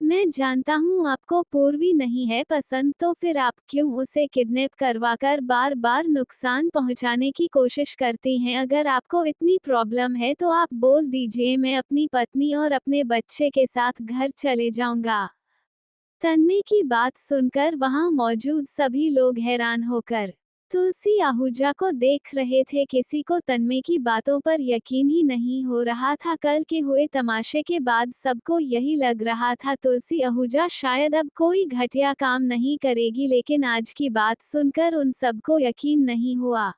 मैं जानता हूँ आपको पूर्वी नहीं है पसंद, तो फिर आप क्यों उसे किडनैप करवाकर बार बार नुकसान पहुँचाने की कोशिश करती हैं? अगर आपको इतनी प्रॉब्लम है तो आप बोल दीजिए, मैं अपनी पत्नी और अपने बच्चे के साथ घर चले जाऊंगा। तन्मय की बात सुनकर वहां मौजूद सभी लोग हैरान होकर तुलसी आहूजा को देख रहे थे। किसी को तन्मय की बातों पर यकीन ही नहीं हो रहा था। कल के हुए तमाशे के बाद सबको यही लग रहा था तुलसी आहूजा शायद अब कोई घटिया काम नहीं करेगी, लेकिन आज की बात सुनकर उन सबको यकीन नहीं हुआ।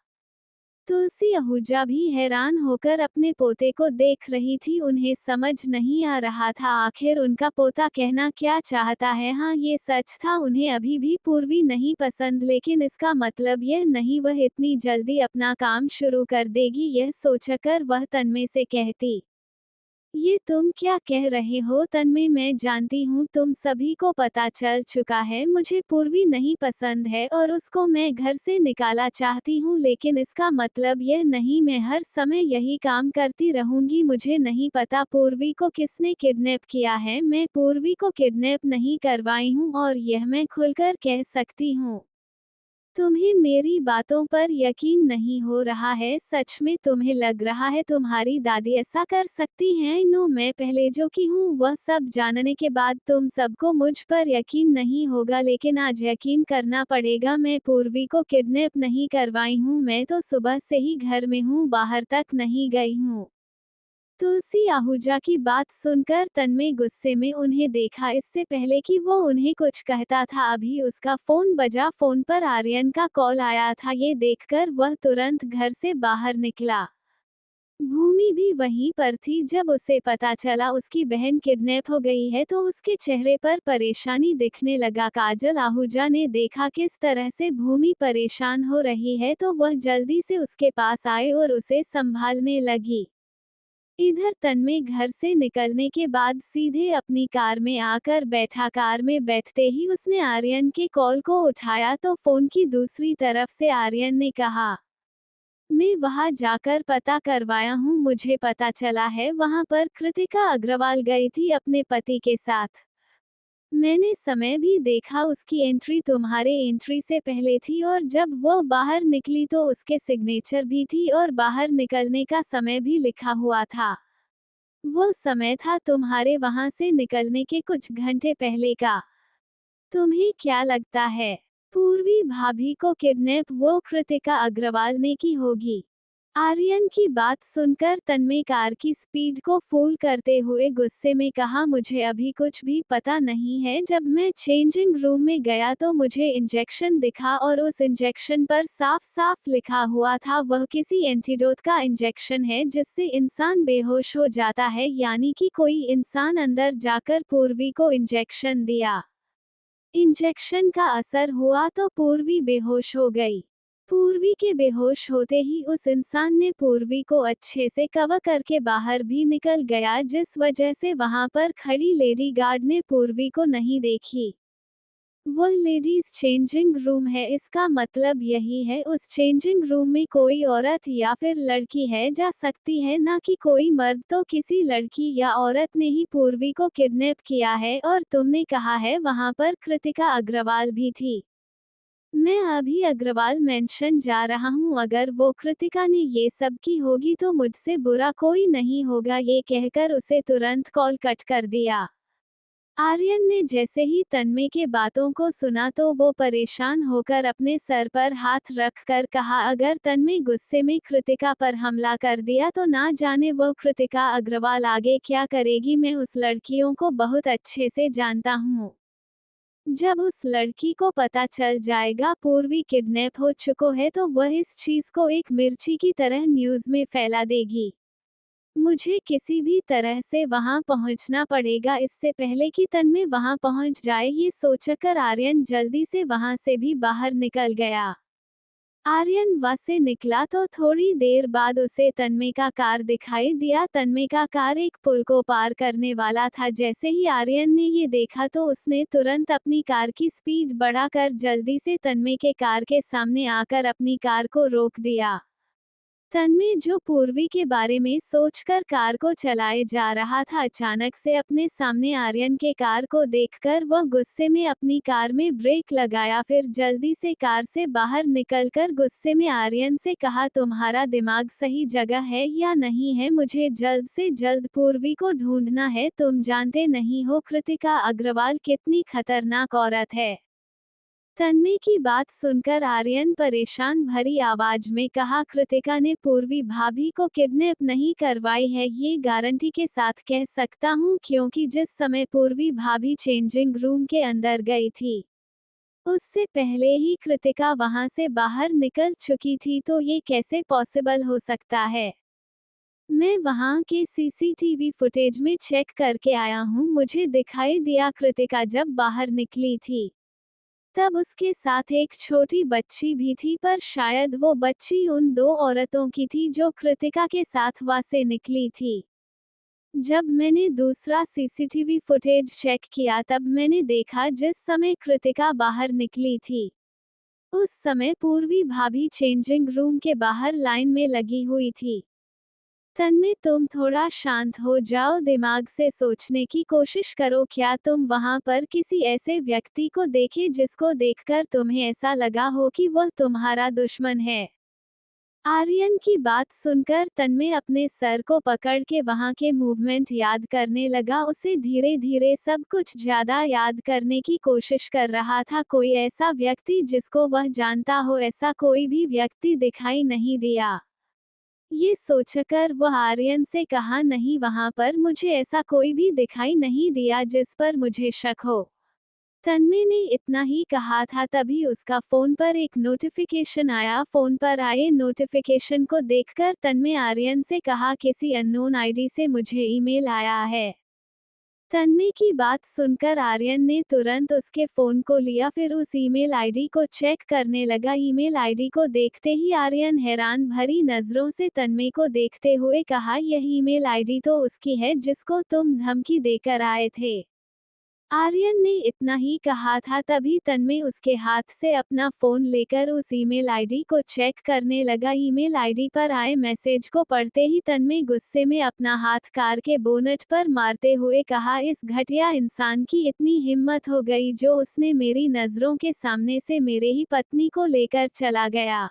तुलसी आहूजा भी हैरान होकर अपने पोते को देख रही थी। उन्हें समझ नहीं आ रहा था आखिर उनका पोता कहना क्या चाहता है। हाँ, ये सच था, उन्हें अभी भी पूर्वी नहीं पसंद, लेकिन इसका मतलब यह नहीं वह इतनी जल्दी अपना काम शुरू कर देगी। यह सोचकर वह तन्मय से कहती, ये तुम क्या कह रहे हो तन्मय? मैं जानती हूँ तुम सभी को पता चल चुका है मुझे पूर्वी नहीं पसंद है और उसको मैं घर से निकाला चाहती हूँ, लेकिन इसका मतलब यह नहीं मैं हर समय यही काम करती रहूंगी। मुझे नहीं पता पूर्वी को किसने किडनैप किया है, मैं पूर्वी को किडनैप नहीं करवाई हूँ और यह मैं खुलकर कह सकती हूँ। तुम्हें मेरी बातों पर यकीन नहीं हो रहा है? सच में तुम्हें लग रहा है तुम्हारी दादी ऐसा कर सकती हैं? नो, मैं पहले जो की हूँ वह सब जानने के बाद तुम सबको मुझ पर यकीन नहीं होगा, लेकिन आज यकीन करना पड़ेगा। मैं पूर्वी को किडनैप नहीं करवाई हूँ, मैं तो सुबह से ही घर में हूँ, बाहर तक नहीं गई हूँ। तुलसी आहूजा की बात सुनकर तन्मय गुस्से में उन्हें देखा। इससे पहले कि वो उन्हें कुछ कहता था अभी उसका फोन बजा। फोन पर आर्यन का कॉल आया था। ये देखकर वह तुरंत घर से बाहर निकला। भूमि भी वहीं पर थी। जब उसे पता चला उसकी बहन किडनैप हो गई है तो उसके चेहरे पर परेशानी दिखने लगा। काजल आहूजा ने देखा किस तरह से भूमि परेशान हो रही है तो वह जल्दी से उसके पास आए और उसे संभालने लगी। इधर तन्मय घर से निकलने के बाद सीधे अपनी कार में आकर बैठा। कार में बैठते ही उसने आर्यन के कॉल को उठाया तो फोन की दूसरी तरफ से आर्यन ने कहा, मैं वहां जाकर पता करवाया हूँ, मुझे पता चला है वहां पर कृतिका अग्रवाल गई थी अपने पति के साथ। मैंने समय भी देखा, उसकी एंट्री तुम्हारे एंट्री से पहले थी और जब वह बाहर निकली तो उसके सिग्नेचर भी थी और बाहर निकलने का समय भी लिखा हुआ था। वो समय था तुम्हारे वहां से निकलने के कुछ घंटे पहले का। तुम्हें क्या लगता है पूर्वी भाभी को किडनैप वो कृतिका अग्रवाल ने की होगी? आर्यन की बात सुनकर तन्मय कार की स्पीड को फुल करते हुए गुस्से में कहा, मुझे अभी कुछ भी पता नहीं है। जब मैं चेंजिंग रूम में गया तो मुझे इंजेक्शन दिखा और उस इंजेक्शन पर साफ साफ लिखा हुआ था वह किसी एंटीडोट का इंजेक्शन है जिससे इंसान बेहोश हो जाता है, यानी कि कोई इंसान अंदर जाकर पूर्वी को इंजेक्शन दिया। इंजेक्शन का असर हुआ तो पूर्वी बेहोश हो गई। पूर्वी के बेहोश होते ही उस इंसान ने पूर्वी को अच्छे से कवर करके बाहर भी निकल गया, जिस वजह से वहां पर खड़ी लेडी गार्ड ने पूर्वी को नहीं देखी। वो लेडीज चेंजिंग रूम है, इसका मतलब यही है उस चेंजिंग रूम में कोई औरत या फिर लड़की है जा सकती है, ना कि कोई मर्द। तो किसी लड़की या औरत ने ही पूर्वी को किडनैप किया है और तुमने कहा है वहां पर कृतिका अग्रवाल भी थी। मैं अभी अग्रवाल मेंशन जा रहा हूँ, अगर वो कृतिका ने ये सब की होगी तो मुझसे बुरा कोई नहीं होगा। ये कहकर उसे तुरंत कॉल कट कर दिया। आर्यन ने जैसे ही तन्मय के बातों को सुना तो वो परेशान होकर अपने सर पर हाथ रख कर कहा, अगर तन्मय गुस्से में कृतिका पर हमला कर दिया तो ना जाने वो कृतिका अग्रवाल आगे क्या करेगी। मैं उस लड़कियों को बहुत अच्छे से जानता हूँ। जब उस लड़की को पता चल जाएगा पूर्वी किडनैप हो चुको है तो वह इस चीज को एक मिर्ची की तरह न्यूज में फैला देगी। मुझे किसी भी तरह से वहां पहुंचना पड़ेगा इससे पहले कि तन्मय वहां पहुंच जाए, ये सोचकर आर्यन जल्दी से वहां से भी बाहर निकल गया। आर्यन वहां से निकला तो थोड़ी देर बाद उसे तन्मय का कार दिखाई दिया। तन्मय का कार एक पुल को पार करने वाला था। जैसे ही आर्यन ने ये देखा तो उसने तुरंत अपनी कार की स्पीड बढ़ाकर जल्दी से तन्मय के कार के सामने आकर अपनी कार को रोक दिया। तन्मय जो पूर्वी के बारे में सोचकर कार को चलाए जा रहा था, अचानक से अपने सामने आर्यन के कार को देखकर वह गुस्से में अपनी कार में ब्रेक लगाया, फिर जल्दी से कार से बाहर निकलकर गुस्से में आर्यन से कहा, तुम्हारा दिमाग सही जगह है या नहीं है? मुझे जल्द से जल्द पूर्वी को ढूंढना है। तुम जानते नहीं हो कृतिका अग्रवाल कितनी खतरनाक औरत है। तन्मय की बात सुनकर आर्यन परेशान भरी आवाज में कहा, कृतिका ने पूर्वी भाभी को किडनैप नहीं करवाई है, ये गारंटी के साथ कह सकता हूँ, क्योंकि जिस समय पूर्वी भाभी चेंजिंग रूम के अंदर गई थी उससे पहले ही कृतिका वहां से बाहर निकल चुकी थी, तो ये कैसे पॉसिबल हो सकता है? मैं वहां के सीसीटीवी फुटेज में चेक करके आया हूँ, मुझे दिखाई दिया कृतिका जब बाहर निकली थी तब उसके साथ एक छोटी बच्ची भी थी, पर शायद वो बच्ची उन दो औरतों की थी जो कृतिका के साथ वहां से निकली थी। जब मैंने दूसरा सीसीटीवी फुटेज चेक किया तब मैंने देखा जिस समय कृतिका बाहर निकली थी उस समय पूर्वी भाभी चेंजिंग रूम के बाहर लाइन में लगी हुई थी। तन्मय, तुम थोड़ा शांत हो जाओ, दिमाग से सोचने की कोशिश करो। क्या तुम वहां पर किसी ऐसे व्यक्ति को देखे जिसको देखकर तुम्हें ऐसा लगा हो कि वह तुम्हारा दुश्मन है? आर्यन की बात सुनकर तन्मय अपने सर को पकड़ के वहां के मूवमेंट याद करने लगा। उसे धीरे धीरे सब कुछ ज्यादा याद करने की कोशिश कर रहा था। कोई ऐसा व्यक्ति जिसको वह जानता हो, ऐसा कोई भी व्यक्ति दिखाई नहीं दिया। ये सोचकर वह आर्यन से कहा, नहीं, वहां पर मुझे ऐसा कोई भी दिखाई नहीं दिया जिस पर मुझे शक हो। तन्मय ने इतना ही कहा था तभी उसका फोन पर एक नोटिफिकेशन आया। फोन पर आए नोटिफिकेशन को देखकर तन्मय आर्यन से कहा, किसी अननोन आईडी से मुझे ईमेल आया है। तन्मय की बात सुनकर आर्यन ने तुरंत उसके फोन को लिया, फिर उस ईमेल आईडी को चेक करने लगा। ईमेल आईडी को देखते ही आर्यन हैरान भरी नजरों से तन्मय को देखते हुए कहा, यह ईमेल आईडी तो उसकी है जिसको तुम धमकी देकर आए थे। आर्यन ने इतना ही कहा था तभी तन्मय उसके हाथ से अपना फोन लेकर उस ईमेल आईडी को चेक करने लगा। ईमेल आईडी पर आए मैसेज को पढ़ते ही तन्मय गुस्से में अपना हाथ कार के बोनट पर मारते हुए कहा, इस घटिया इंसान की इतनी हिम्मत हो गई जो उसने मेरी नजरों के सामने से मेरे ही पत्नी को लेकर चला गया।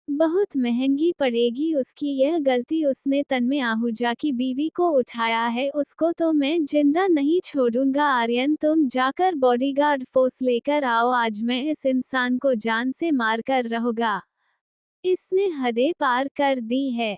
बहुत महंगी पड़ेगी उसकी यह गलती। उसने तन्मय आहूजा की बीवी को उठाया है, उसको तो मैं जिंदा नहीं छोड़ूंगा। आर्यन, तुम जाकर बॉडीगार्ड फोर्स लेकर आओ, आज मैं इस इंसान को जान से मारकर रहूंगा। इसने हदें पार कर दी है।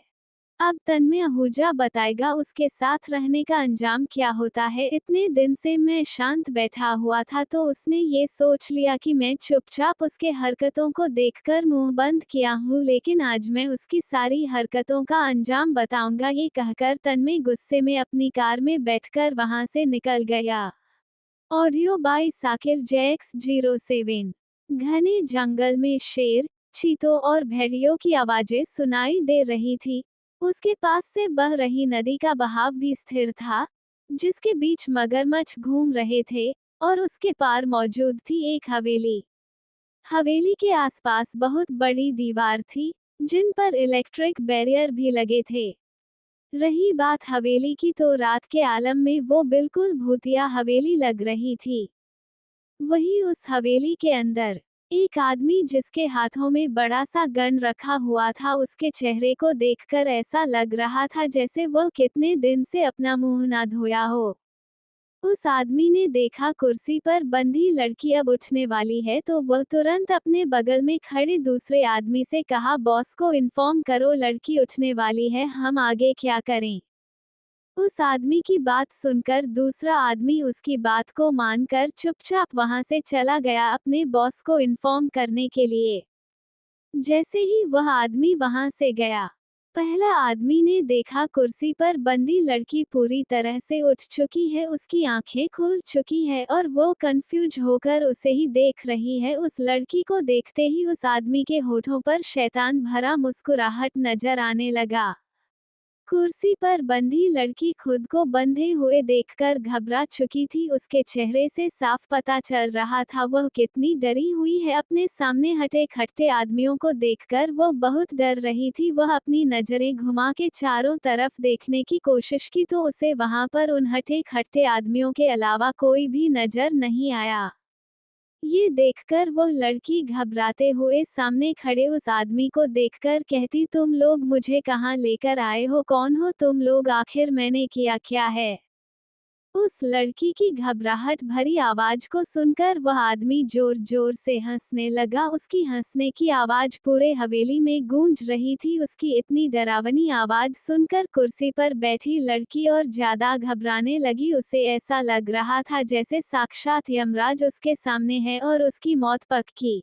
अब तन्मय आहूजा बताएगा उसके साथ रहने का अंजाम क्या होता है। इतने दिन से मैं शांत बैठा हुआ था तो उसने ये सोच लिया कि मैं चुपचाप उसके हरकतों को देखकर मुंह बंद किया हूँ, लेकिन आज मैं उसकी सारी हरकतों का अंजाम बताऊंगा। ये कहकर तन्मय गुस्से में अपनी कार में बैठकर वहां से निकल गया। ऑडियो बाय साकिल JX07। घने जंगल में शेर, चीतों और भेड़ियों की आवाजें सुनाई दे रही थी। उसके पास से बह रही नदी का बहाव भी स्थिर था, जिसके बीच मगरमच्छ घूम रहे थे, और उसके पार मौजूद थी एक हवेली। हवेली के आसपास बहुत बड़ी दीवार थी, जिन पर इलेक्ट्रिक बैरियर भी लगे थे। रही बात हवेली की, तो रात के आलम में वो बिल्कुल भूतिया हवेली लग रही थी। वही उस हवेली के अंदर एक आदमी जिसके हाथों में बड़ा सा गन रखा हुआ था, उसके चेहरे को देखकर ऐसा लग रहा था जैसे वह कितने दिन से अपना मुंह ना धोया हो। उस आदमी ने देखा कुर्सी पर बंधी लड़की अब उठने वाली है, तो वह तुरंत अपने बगल में खड़े दूसरे आदमी से कहा, बॉस को इन्फॉर्म करो लड़की उठने वाली है, हम आगे क्या करें? उस आदमी की बात सुनकर दूसरा आदमी उसकी बात को मानकर चुपचाप वहां से चला गया अपने बॉस को इन्फॉर्म करने के लिए। जैसे ही वह आदमी वहां से गया, पहला आदमी ने देखा कुर्सी पर बंदी लड़की पूरी तरह से उठ चुकी है, उसकी आंखें खुल चुकी है और वो कंफ्यूज होकर उसे ही देख रही है। उस लड़की को देखते ही उस आदमी के होठों पर शैतान भरा मुस्कुराहट नजर आने लगा। कुर्सी पर बंधी लड़की खुद को बंधे हुए देखकर घबरा चुकी थी। उसके चेहरे से साफ पता चल रहा था वह कितनी डरी हुई है। अपने सामने हटे खट्टे आदमियों को देखकर वो बहुत डर रही थी। वह अपनी नजरें घुमा के चारों तरफ देखने की कोशिश की तो उसे वहां पर उन हटे खट्टे आदमियों के अलावा कोई भी नजर नहीं आया। ये देखकर वह लड़की घबराते हुए सामने खड़े उस आदमी को देखकर कहती, तुम लोग मुझे कहाँ लेकर आए हो? कौन हो तुम लोग? आखिर मैंने किया क्या है? उस लड़की की घबराहट भरी आवाज को सुनकर वह आदमी जोर जोर से हंसने लगा। उसकी हंसने की आवाज पूरे हवेली में गूंज रही थी। उसकी इतनी डरावनी आवाज सुनकर कुर्सी पर बैठी लड़की और ज्यादा घबराने लगी। उसे ऐसा लग रहा था जैसे साक्षात यमराज उसके सामने है और उसकी मौत पक्की।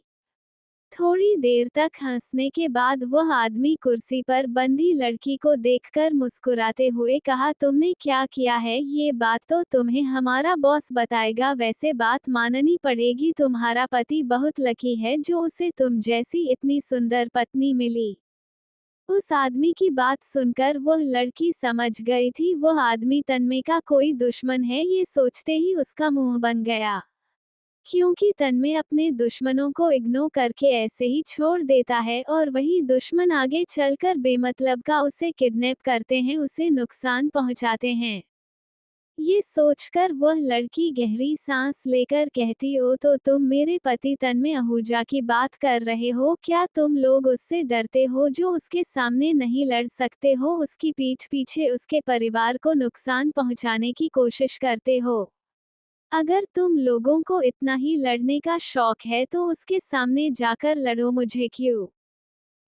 थोड़ी देर तक हंसने के बाद वह आदमी कुर्सी पर बंधी लड़की को देखकर मुस्कुराते हुए कहा, तुमने क्या किया है? ये बात तो तुम्हें हमारा बॉस बताएगा। वैसे बात माननी पड़ेगी, तुम्हारा पति बहुत लकी है जो उसे तुम जैसी इतनी सुंदर पत्नी मिली। उस आदमी की बात सुनकर वह लड़की समझ गई थी वह आदमी तन्मय का कोई दुश्मन है। ये सोचते ही उसका मुंह बन गया, क्योंकि तन्मय अपने दुश्मनों को इग्नोर करके ऐसे ही छोड़ देता है और वही दुश्मन आगे चलकर बेमतलब का उसे किडनैप करते हैं, उसे नुकसान पहुंचाते हैं। ये सोचकर वह लड़की गहरी सांस लेकर कहती, ओ तो तुम मेरे पति तन्मय आहूजा की बात कर रहे हो क्या? तुम लोग उससे डरते हो जो उसके सामने नहीं लड़ सकते हो, उसकी पीठ पीछे उसके परिवार को नुकसान पहुंचाने की कोशिश करते हो। अगर तुम लोगों को इतना ही लड़ने का शौक है तो उसके सामने जाकर लड़ो, मुझे क्यों?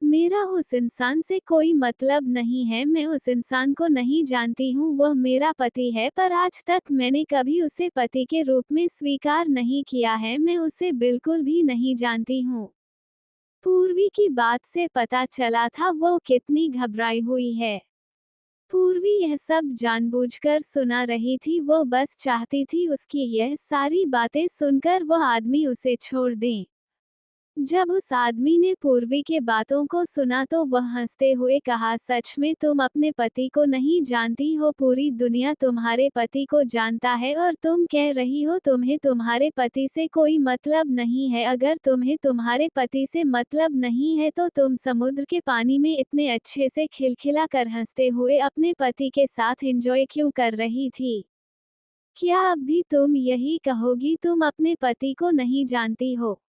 मेरा उस इंसान से कोई मतलब नहीं है, मैं उस इंसान को नहीं जानती हूँ। वह मेरा पति है पर आज तक मैंने कभी उसे पति के रूप में स्वीकार नहीं किया है। मैं उसे बिल्कुल भी नहीं जानती हूँ। पूर्वी की बात से पता चला था वो कितनी घबराई हुई है। पूर्वी यह सब जानबूझकर सुना रही थी, वो बस चाहती थी उसकी यह सारी बातें सुनकर वह आदमी उसे छोड़ दें। जब उस आदमी ने पूर्वी के बातों को सुना तो वह हंसते हुए कहा, सच में तुम अपने पति को नहीं जानती हो? पूरी दुनिया तुम्हारे पति को जानता है और तुम कह रही हो तुम्हें तुम्हारे पति से कोई मतलब नहीं है। अगर तुम्हें तुम्हारे पति से मतलब नहीं है तो तुम समुद्र के पानी में इतने अच्छे से खिलखिला कर हंसते हुए अपने पति के साथ एंजॉय क्यों कर रही थी? क्या अब भी तुम यही कहोगी तुम अपने पति को नहीं जानती हो?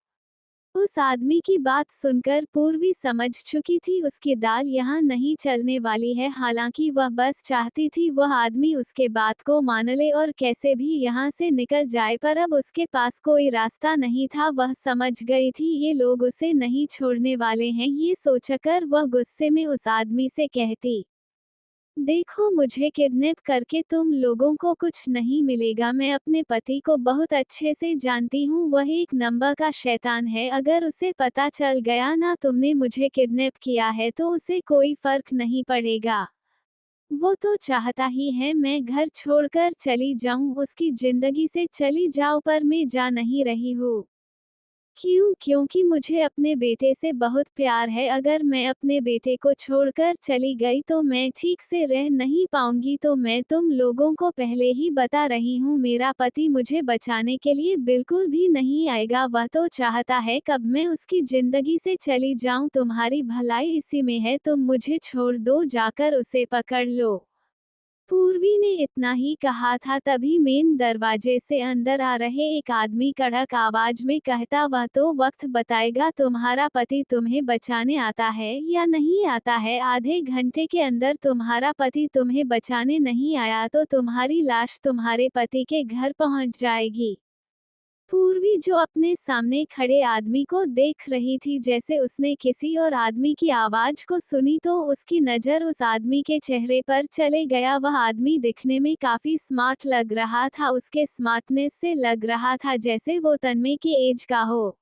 उस आदमी की बात सुनकर पूर्वी समझ चुकी थी उसकी दाल यहाँ नहीं चलने वाली है। हालांकि वह बस चाहती थी वह आदमी उसके बात को मान ले और कैसे भी यहाँ से निकल जाए, पर अब उसके पास कोई रास्ता नहीं था। वह समझ गई थी ये लोग उसे नहीं छोड़ने वाले हैं। ये सोचकर वह गुस्से में उस आदमी से कहती, देखो मुझे किडनैप करके तुम लोगों को कुछ नहीं मिलेगा। मैं अपने पति को बहुत अच्छे से जानती हूँ, वह एक नंबर का शैतान है। अगर उसे पता चल गया ना तुमने मुझे किडनैप किया है तो उसे कोई फर्क नहीं पड़ेगा। वो तो चाहता ही है मैं घर छोड़कर चली जाऊं, उसकी जिंदगी से चली जाओ, पर मैं जा नहीं रही हूँ। क्यों? क्योंकि मुझे अपने बेटे से बहुत प्यार है। अगर मैं अपने बेटे को छोड़कर चली गई तो मैं ठीक से रह नहीं पाऊंगी। तो मैं तुम लोगों को पहले ही बता रही हूँ मेरा पति मुझे बचाने के लिए बिल्कुल भी नहीं आएगा। वह तो चाहता है कब मैं उसकी जिंदगी से चली जाऊं। तुम्हारी भलाई इसी में है, तुम मुझे छोड़ दो, जाकर उसे पकड़ लो। पूर्वी ने इतना ही कहा था तभी मेन दरवाजे से अंदर आ रहे एक आदमी कड़क आवाज में कहता, वह तो वक्त बताएगा तुम्हारा पति तुम्हें बचाने आता है या नहीं आता है। आधे घंटे के अंदर तुम्हारा पति तुम्हें बचाने नहीं आया तो तुम्हारी लाश तुम्हारे पति के घर पहुंच जाएगी। पूर्वी जो अपने सामने खड़े आदमी को देख रही थी, जैसे उसने किसी और आदमी की आवाज को सुनी तो उसकी नजर उस आदमी के चेहरे पर चले गया। वह आदमी दिखने में काफी स्मार्ट लग रहा था, उसके स्मार्टनेस से लग रहा था जैसे वो तन्मय की एज का हो।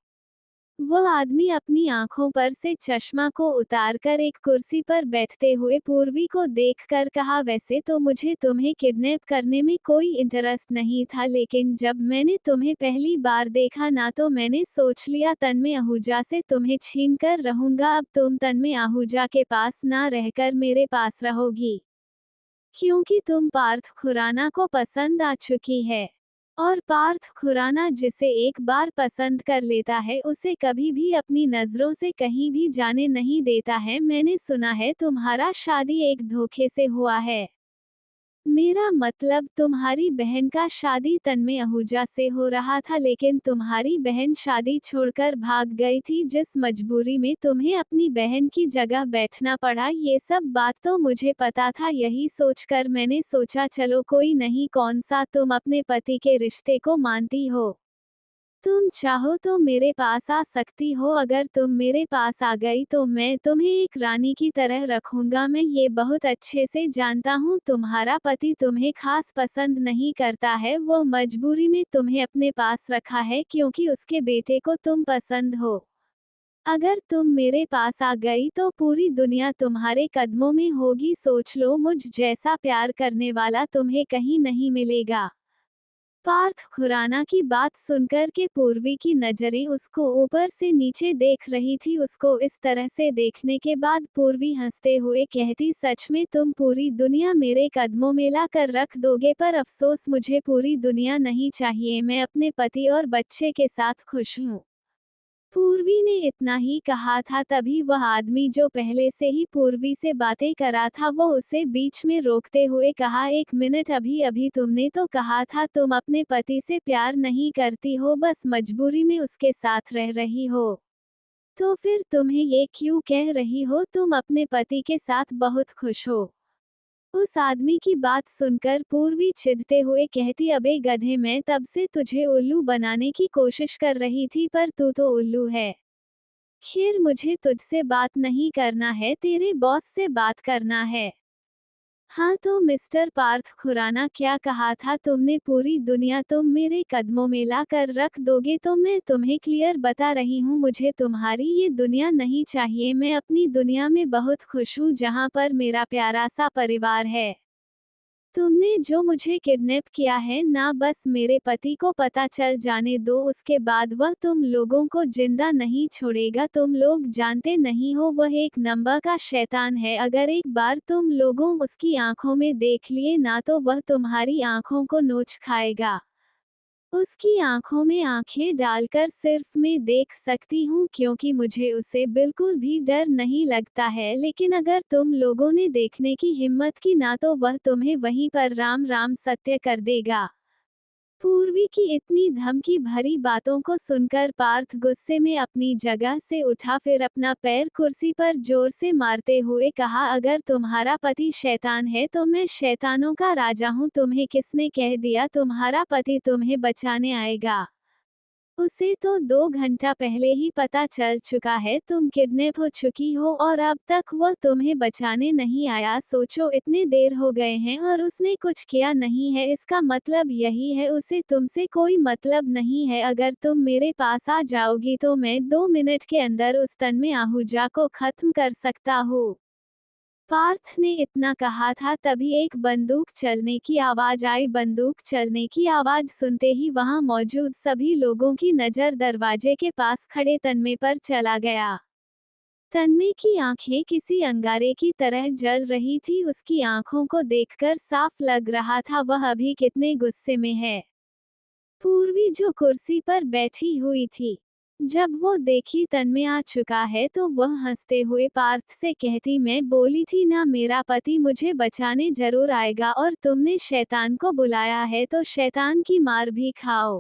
वह आदमी अपनी आंखों पर से चश्मा को उतारकर एक कुर्सी पर बैठते हुए पूर्वी को देखकर कहा, वैसे तो मुझे तुम्हें किडनैप करने में कोई इंटरेस्ट नहीं था, लेकिन जब मैंने तुम्हें पहली बार देखा ना तो मैंने सोच लिया तन्मय आहूजा से तुम्हें छीन कर रहूंगा। अब तुम तन्मय आहूजा के पास ना रहकर मेरे पास रहोगी, क्योंकि तुम पार्थ खुराना को पसंद आ चुकी है। और पार्थ खुराना जिसे एक बार पसंद कर लेता है उसे कभी भी अपनी नजरों से कहीं भी जाने नहीं देता है। मैंने सुना है तुम्हारा शादी एक धोखे से हुआ है। मेरा मतलब तुम्हारी बहन का शादी तन्मय आहूजा से हो रहा था, लेकिन तुम्हारी बहन शादी छोड़कर भाग गई थी, जिस मजबूरी में तुम्हें अपनी बहन की जगह बैठना पड़ा। ये सब बात तो मुझे पता था, यही सोचकर मैंने सोचा चलो कोई नहीं, कौन सा तुम अपने पति के रिश्ते को मानती हो। तुम चाहो तो मेरे पास आ सकती हो, अगर तुम मेरे पास आ गई तो मैं तुम्हें एक रानी की तरह रखूंगा। मैं ये बहुत अच्छे से जानता हूँ तुम्हारा पति तुम्हें खास पसंद नहीं करता है, वो मजबूरी में तुम्हें अपने पास रखा है क्योंकि उसके बेटे को तुम पसंद हो। अगर तुम मेरे पास आ गई तो पूरी दुनिया तुम्हारे कदमों में होगी। सोच लो, मुझ जैसा प्यार करने वाला तुम्हें कहीं नहीं मिलेगा। पार्थ खुराना की बात सुनकर के पूर्वी की नजरें उसको ऊपर से नीचे देख रही थी। उसको इस तरह से देखने के बाद पूर्वी हंसते हुए कहती, सच में तुम पूरी दुनिया मेरे कदमों में ला कर रख दोगे, पर अफसोस मुझे पूरी दुनिया नहीं चाहिए, मैं अपने पति और बच्चे के साथ खुश हूँ। पूर्वी ने इतना ही कहा था, तभी वह आदमी जो पहले से ही पूर्वी से बातें करा था वो उसे बीच में रोकते हुए कहा, एक मिनट, अभी अभी तुमने तो कहा था तुम अपने पति से प्यार नहीं करती हो, बस मजबूरी में उसके साथ रह रही हो। तो फिर तुम्हें ये क्यों कह रही हो तुम अपने पति के साथ बहुत खुश हो। उस आदमी की बात सुनकर पूर्वी चिढ़ते हुए कहती, अबे गधे, मैं तब से तुझे उल्लू बनाने की कोशिश कर रही थी, पर तू तो उल्लू है। खैर, मुझे तुझसे बात नहीं करना है, तेरे बॉस से बात करना है। हाँ तो मिस्टर पार्थ खुराना, क्या कहा था तुमने, पूरी दुनिया तुम मेरे कदमों में ला कर रख दोगे। तो मैं तुम्हें क्लियर बता रही हूँ, मुझे तुम्हारी ये दुनिया नहीं चाहिए, मैं अपनी दुनिया में बहुत खुश हूँ जहाँ पर मेरा प्यारा सा परिवार है। तुमने जो मुझे किडनैप किया है ना, बस मेरे पति को पता चल जाने दो, उसके बाद वह तुम लोगों को जिंदा नहीं छोड़ेगा। तुम लोग जानते नहीं हो, वह एक नंबर का शैतान है। अगर एक बार तुम लोगों उसकी आंखों में देख लिए ना तो वह तुम्हारी आंखों को नोच खाएगा। उसकी आंखों में आंखें डालकर सिर्फ मैं देख सकती हूँ, क्योंकि मुझे उसे बिल्कुल भी डर नहीं लगता है, लेकिन अगर तुम लोगों ने देखने की हिम्मत की ना तो वह तुम्हें वहीं पर राम राम सत्य कर देगा। पूर्वी की इतनी धमकी भरी बातों को सुनकर पार्थ गुस्से में अपनी जगह से उठा, फिर अपना पैर कुर्सी पर जोर से मारते हुए कहा, अगर तुम्हारा पति शैतान है तो मैं शैतानों का राजा हूँ। तुम्हें किसने कह दिया तुम्हारा पति तुम्हें बचाने आएगा। उसे तो 2 घंटा पहले ही पता चल चुका है तुम किडनैप हो चुकी हो और अब तक वो तुम्हें बचाने नहीं आया। सोचो, इतने देर हो गए हैं और उसने कुछ किया नहीं है, इसका मतलब यही है उसे तुमसे कोई मतलब नहीं है। अगर तुम मेरे पास आ जाओगी तो मैं 2 मिनट के अंदर उस तन्मय आहूजा को खत्म कर सकता हूँ। पार्थ ने इतना कहा था, तभी एक बंदूक चलने की आवाज आई। बंदूक चलने की आवाज सुनते ही वहां मौजूद सभी लोगों की नजर दरवाजे के पास खड़े तन्मय पर चला गया। तन्मय की आंखें किसी अंगारे की तरह जल रही थी। उसकी आंखों को देखकर साफ लग रहा था वह अभी कितने गुस्से में है। पूर्वी जो कुर्सी पर बैठी हुई थी, जब वो देखी तन्मय आ चुका है तो वह हंसते हुए पार्थ से कहती, मैं बोली थी ना मेरा पति मुझे बचाने जरूर आएगा, और तुमने शैतान को बुलाया है तो शैतान की मार भी खाओ।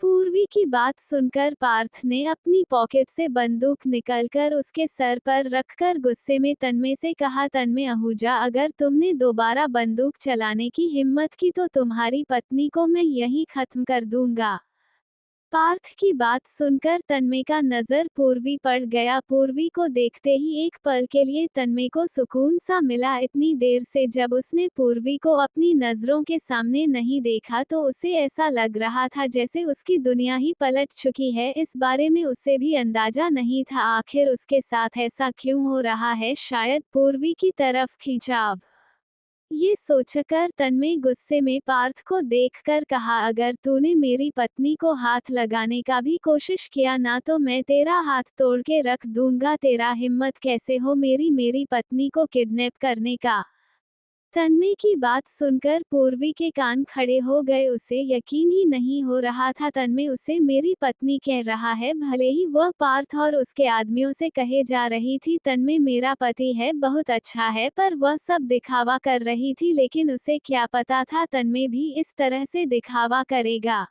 पूर्वी की बात सुनकर पार्थ ने अपनी पॉकेट से बंदूक निकलकर उसके सर पर रखकर गुस्से में तन्मय से कहा, तन्मय आहूजा, अगर तुमने दोबारा बंदूक चलाने की हिम्मत की तो तुम्हारी पत्नी को मैं यहीं खत्म कर दूंगा। पार्थ की बात सुनकर तन्मय का नजर पूर्वी पड़ गया। पूर्वी को देखते ही एक पल के लिए तन्मय को सुकून सा मिला। इतनी देर से जब उसने पूर्वी को अपनी नजरों के सामने नहीं देखा तो उसे ऐसा लग रहा था जैसे उसकी दुनिया ही पलट चुकी है। इस बारे में उसे भी अंदाजा नहीं था आखिर उसके साथ ऐसा क्यों हो रहा है। शायद पूर्वी की तरफ खिंचाव। ये सोचकर तन्मय गुस्से में पार्थ को देखकर कहा, अगर तूने मेरी पत्नी को हाथ लगाने का भी कोशिश किया ना तो मैं तेरा हाथ तोड़ के रख दूंगा। तेरा हिम्मत कैसे हो मेरी पत्नी को किडनैप करने का। तन्मय की बात सुनकर पूर्वी के कान खड़े हो गए। उसे यकीन ही नहीं हो रहा था तन्मय उसे मेरी पत्नी कह रहा है, भले ही वह पार्थ और उसके आदमियों से कहे जा रही थी तन्मय मेरा पति है, बहुत अच्छा है, पर वह सब दिखावा कर रही थी। लेकिन उसे क्या पता था तन्मय भी इस तरह से दिखावा करेगा।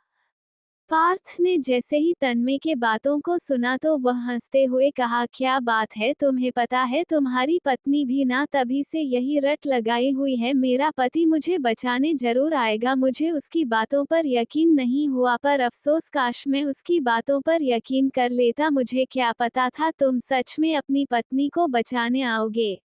पार्थ ने जैसे ही तन्मय के बातों को सुना तो वह हंसते हुए कहा, क्या बात है, तुम्हें पता है तुम्हारी पत्नी भी ना तभी से यही रट लगाई हुई है, मेरा पति मुझे बचाने जरूर आएगा। मुझे उसकी बातों पर यकीन नहीं हुआ, पर अफसोस काश मैं उसकी बातों पर यकीन कर लेता। मुझे क्या पता था तुम सच में अपनी पत्नी को बचाने आओगे,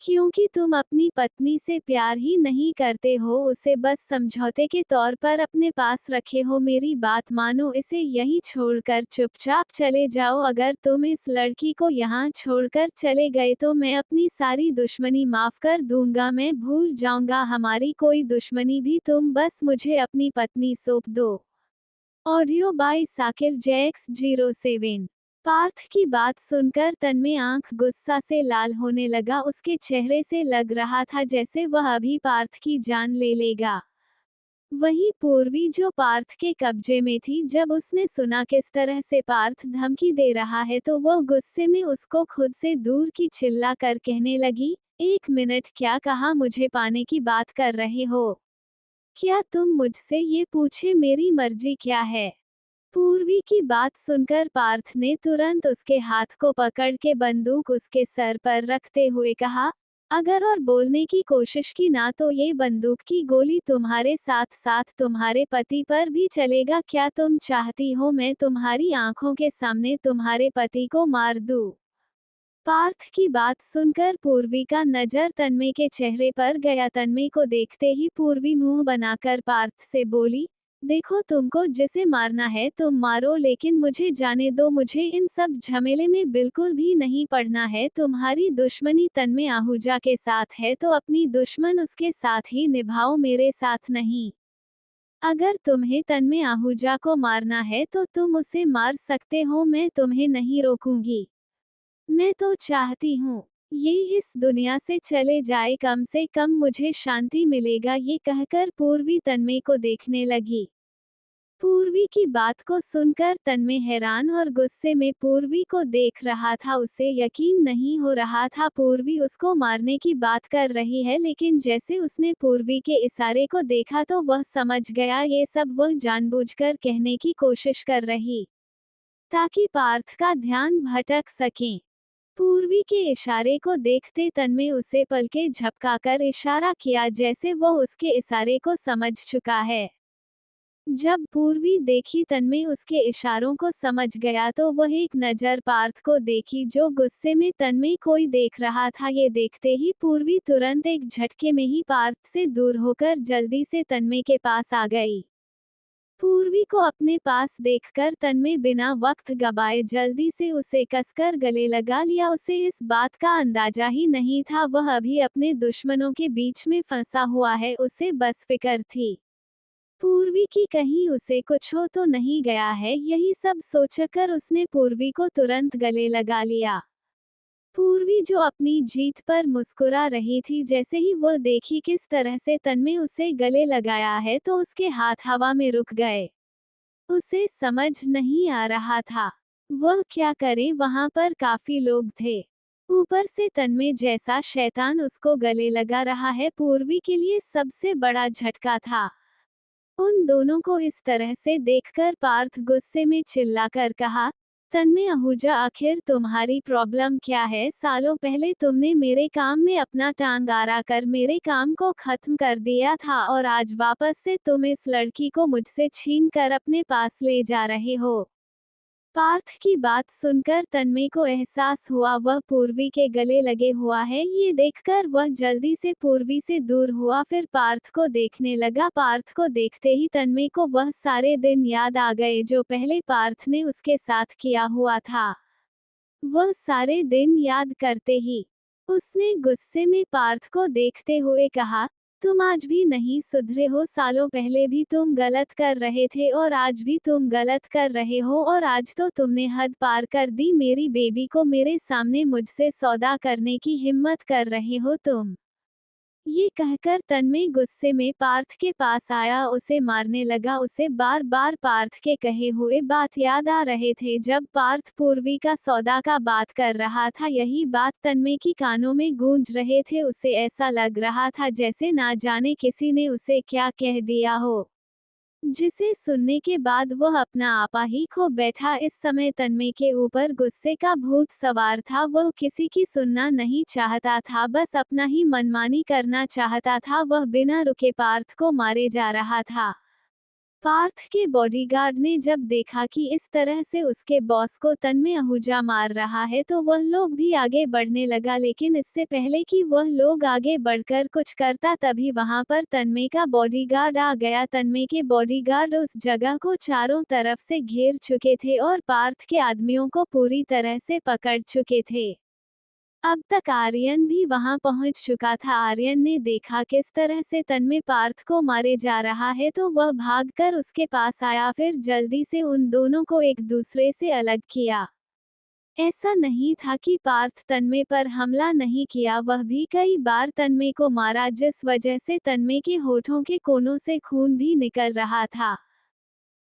क्योंकि तुम अपनी पत्नी से प्यार ही नहीं करते हो, उसे बस समझौते के तौर पर अपने पास रखे हो। मेरी बात मानो, इसे यहीं छोड़कर चुपचाप चले जाओ। अगर तुम इस लड़की को यहाँ छोड़कर चले गए तो मैं अपनी सारी दुश्मनी माफ कर दूंगा, मैं भूल जाऊंगा हमारी कोई दुश्मनी भी, तुम बस मुझे अपनी पत्नी सौंप दो। Audio bye Sakir JX07। Partha की बात सुनकर तन्मय आंख गुस्सा से लाल होने लगा। उसके चेहरे से लग रहा था जैसे वह अभी पार्थ की जान ले लेगा। वहीं पूर्वी जो पार्थ के कब्जे में थी, जब उसने सुना किस तरह से पार्थ धमकी दे रहा है तो वह गुस्से में उसको खुद से दूर की चिल्ला कर कहने लगी, 1 मिनट, क्या कहा, मुझे पाने की बात कर रहे हो? क्या तुम मुझसे ये पूछे मेरी मर्जी क्या है? पूर्वी की बात सुनकर पार्थ ने तुरंत उसके हाथ को पकड़ के बंदूक उसके सर पर रखते हुए कहा, अगर और बोलने की कोशिश की ना तो ये बंदूक की गोली तुम्हारे साथ साथ तुम्हारे पति पर भी चलेगा। क्या तुम चाहती हो मैं तुम्हारी आंखों के सामने तुम्हारे पति को मार दूं? पार्थ की बात सुनकर पूर्वी का नजर तन्मय के चेहरे पर गया। तन्मय को देखते ही पूर्वी मुंह बनाकर पार्थ से बोली, देखो, तुमको जिसे मारना है तुम मारो, लेकिन मुझे जाने दो, मुझे इन सब झमेले में बिल्कुल भी नहीं पड़ना है। तुम्हारी दुश्मनी तन्मय आहूजा के साथ है तो अपनी दुश्मन उसके साथ ही निभाओ, मेरे साथ नहीं। अगर तुम्हें तन्मय आहूजा को मारना है तो तुम उसे मार सकते हो, मैं तुम्हें नहीं रोकूंगी। मैं तो चाहती हूँ ये इस दुनिया से चले जाए, कम से कम मुझे शांति मिलेगा। ये कहकर पूर्वी तन्मय को देखने लगी। पूर्वी की बात को सुनकर तन्मय हैरान और गुस्से में पूर्वी को देख रहा था। उसे यकीन नहीं हो रहा था पूर्वी उसको मारने की बात कर रही है, लेकिन जैसे उसने पूर्वी के इशारे को देखा तो वह समझ गया ये सब वह जानबूझकर कहने की कोशिश कर रही, ताकि पार्थ का ध्यान भटक सके। पूर्वी के इशारे को देखते तन्मय उसे पलके झपकाकर इशारा किया जैसे वह उसके इशारे को समझ चुका है। जब पूर्वी देखी तन्मय उसके इशारों को समझ गया तो वह एक नजर पार्थ को देखी जो गुस्से में तन्मय कोई देख रहा था। ये देखते ही पूर्वी तुरंत एक झटके में ही पार्थ से दूर होकर जल्दी से तन्मय के पास आ गई। पूर्वी को अपने पास देखकर तन्मय बिना वक्त गवाए जल्दी से उसे कसकर गले लगा लिया। उसे इस बात का अंदाजा ही नहीं था वह अभी अपने दुश्मनों के बीच में फंसा हुआ है, उसे बस फिक्र थी पूर्वी की कहीं उसे कुछ हो तो नहीं गया है। यही सब सोचकर उसने पूर्वी को तुरंत गले लगा लिया। पूर्वी जो अपनी जीत पर मुस्कुरा रही थी, जैसे ही वह देखी किस तरह से तन्मय उसे गले लगाया है तो उसके हाथ हवा में रुक गए। उसे समझ नहीं आ रहा था वह क्या करे, वहां पर काफी लोग थे, ऊपर से तन्मय जैसा शैतान उसको गले लगा रहा है। पूर्वी के लिए सबसे बड़ा झटका था। उन दोनों को इस तरह से देखकर पार्थ गुस्से में चिल्लाकर कहा, तन्मय आहूजा, आखिर तुम्हारी प्रॉब्लम क्या है? सालों पहले तुमने मेरे काम में अपना टांग आरा कर मेरे काम को खत्म कर दिया था और आज वापस से तुम इस लड़की को मुझसे छीन कर अपने पास ले जा रहे हो। पार्थ की बात सुनकर तन्मय को एहसास हुआ वह पूर्वी के गले लगे हुआ है। ये देखकर वह जल्दी से पूर्वी से दूर हुआ, फिर पार्थ को देखने लगा। पार्थ को देखते ही तन्मय को वह सारे दिन याद आ गए जो पहले पार्थ ने उसके साथ किया हुआ था। वह सारे दिन याद करते ही उसने गुस्से में पार्थ को देखते हुए कहा, तुम आज भी नहीं सुधरे हो। सालों पहले भी तुम गलत कर रहे थे और आज भी तुम गलत कर रहे हो, और आज तो तुमने हद पार कर दी। मेरी बेबी को मेरे सामने मुझसे सौदा करने की हिम्मत कर रहे हो तुम। ये कहकर तन्मय गुस्से में पार्थ के पास आया, उसे मारने लगा। उसे बार बार पार्थ के कहे हुए बात याद आ रहे थे जब पार्थ पूर्वी का सौदा का बात कर रहा था। यही बात तन्मय की कानों में गूंज रहे थे। उसे ऐसा लग रहा था जैसे ना जाने किसी ने उसे क्या कह दिया हो, जिसे सुनने के बाद वह अपना आपा ही खो बैठा। इस समय तन्मय के ऊपर गुस्से का भूत सवार था। वह किसी की सुनना नहीं चाहता था, बस अपना ही मनमानी करना चाहता था। वह बिना रुके पार्थ को मारे जा रहा था। पार्थ के बॉडीगार्ड ने जब देखा कि इस तरह से उसके बॉस को तन्मय आहूजा मार रहा है तो वह लोग भी आगे बढ़ने लगा, लेकिन इससे पहले कि वह लोग आगे बढ़कर कुछ करता तभी वहां पर तन्मय का बॉडीगार्ड आ गया। तन्मय के बॉडीगार्ड उस जगह को चारों तरफ से घेर चुके थे और पार्थ के आदमियों को पूरी तरह से पकड़ चुके थे। अब तक आर्यन भी वहां पहुंच चुका था। आर्यन ने देखा किस तरह से तन्मय पार्थ को मारे जा रहा है तो वह भागकर उसके पास आया, फिर जल्दी से उन दोनों को एक दूसरे से अलग किया। ऐसा नहीं था कि पार्थ तन्मय पर हमला नहीं किया, वह भी कई बार तन्मय को मारा, जिस वजह से तन्मय के होठों के कोनों से खून भी निकल रहा था।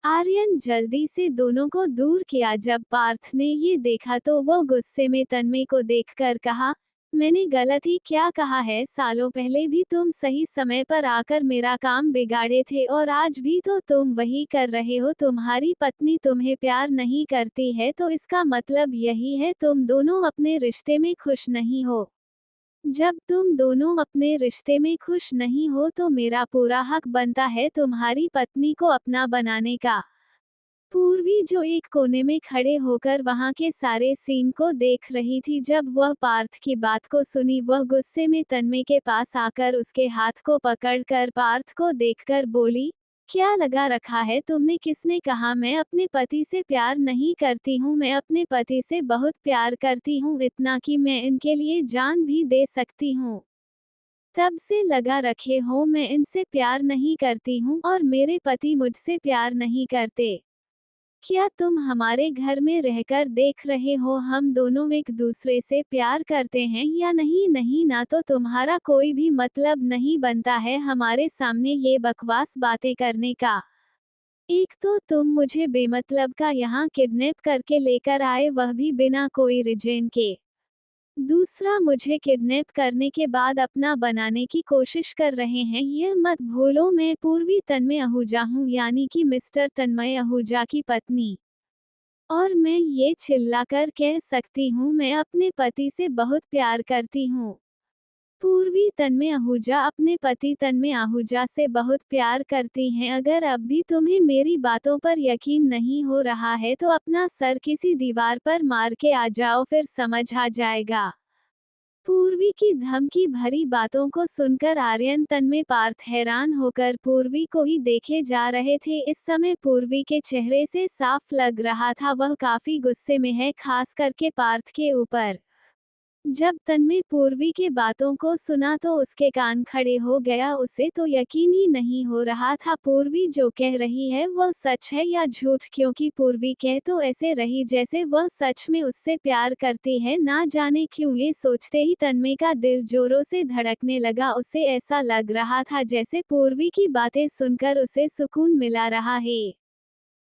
आर्यन जल्दी से दोनों को दूर किया। जब पार्थ ने ये देखा तो वह गुस्से में तन्मय को देखकर कहा, मैंने गलत ही क्या कहा है? सालों पहले भी तुम सही समय पर आकर मेरा काम बिगाड़े थे और आज भी तो तुम वही कर रहे हो। तुम्हारी पत्नी तुम्हें प्यार नहीं करती है तो इसका मतलब यही है तुम दोनों अपने रिश्ते में खुश नहीं हो। जब तुम दोनों अपने रिश्ते में खुश नहीं हो तो मेरा पूरा हक बनता है तुम्हारी पत्नी को अपना बनाने का। पूर्वी जो एक कोने में खड़े होकर वहां के सारे सीन को देख रही थी, जब वह पार्थ की बात को सुनी वह गुस्से में तन्मय के पास आकर उसके हाथ को पकड़कर पार्थ को देखकर बोली, क्या लगा रखा है तुमने? किसने कहा मैं अपने पति से प्यार नहीं करती हूँ? मैं अपने पति से बहुत प्यार करती हूँ, इतना कि मैं इनके लिए जान भी दे सकती हूँ। तब से लगा रखे हो मैं इनसे प्यार नहीं करती हूँ और मेरे पति मुझसे प्यार नहीं करते। क्या तुम हमारे घर में रहकर देख रहे हो हम दोनों एक दूसरे से प्यार करते हैं या नहीं? नहीं ना, तो तुम्हारा कोई भी मतलब नहीं बनता है हमारे सामने ये बकवास बातें करने का। एक तो तुम मुझे बेमतलब का यहाँ किडनैप करके लेकर आए, वह भी बिना कोई रीजन के। दूसरा, मुझे किडनैप करने के बाद अपना बनाने की कोशिश कर रहे हैं। यह मत भूलो मैं पूर्वी तन्मय आहूजा हूँ, यानी कि मिस्टर तन्मय आहूजा की पत्नी। और मैं ये चिल्लाकर कह सकती हूँ मैं अपने पति से बहुत प्यार करती हूँ। पूर्वी तन्मय आहूजा अपने पति तन्मय आहूजा से बहुत प्यार करती हैं। अगर अब भी तुम्हें मेरी बातों पर यकीन नहीं हो रहा है तो अपना सर किसी दीवार पर मार के आ जाओ, फिर समझ आ जाएगा। पूर्वी की धमकी भरी बातों को सुनकर आर्यन तन्मय पार्थ हैरान होकर पूर्वी को ही देखे जा रहे थे। इस समय पूर्वी के चेहरे से साफ लग रहा था वह काफी गुस्से में है, खास करके पार्थ के ऊपर। जब तन्मय पूर्वी के बातों को सुना तो उसके कान खड़े हो गया। उसे तो यकीन ही नहीं हो रहा था पूर्वी जो कह रही है वह सच है या झूठ, क्योंकि पूर्वी कह तो ऐसे रही जैसे वह सच में उससे प्यार करती है। ना जाने क्यों ये सोचते ही तन्मय का दिल जोरों से धड़कने लगा। उसे ऐसा लग रहा था जैसे पूर्वी की बातें सुनकर उसे सुकून मिला रहा है।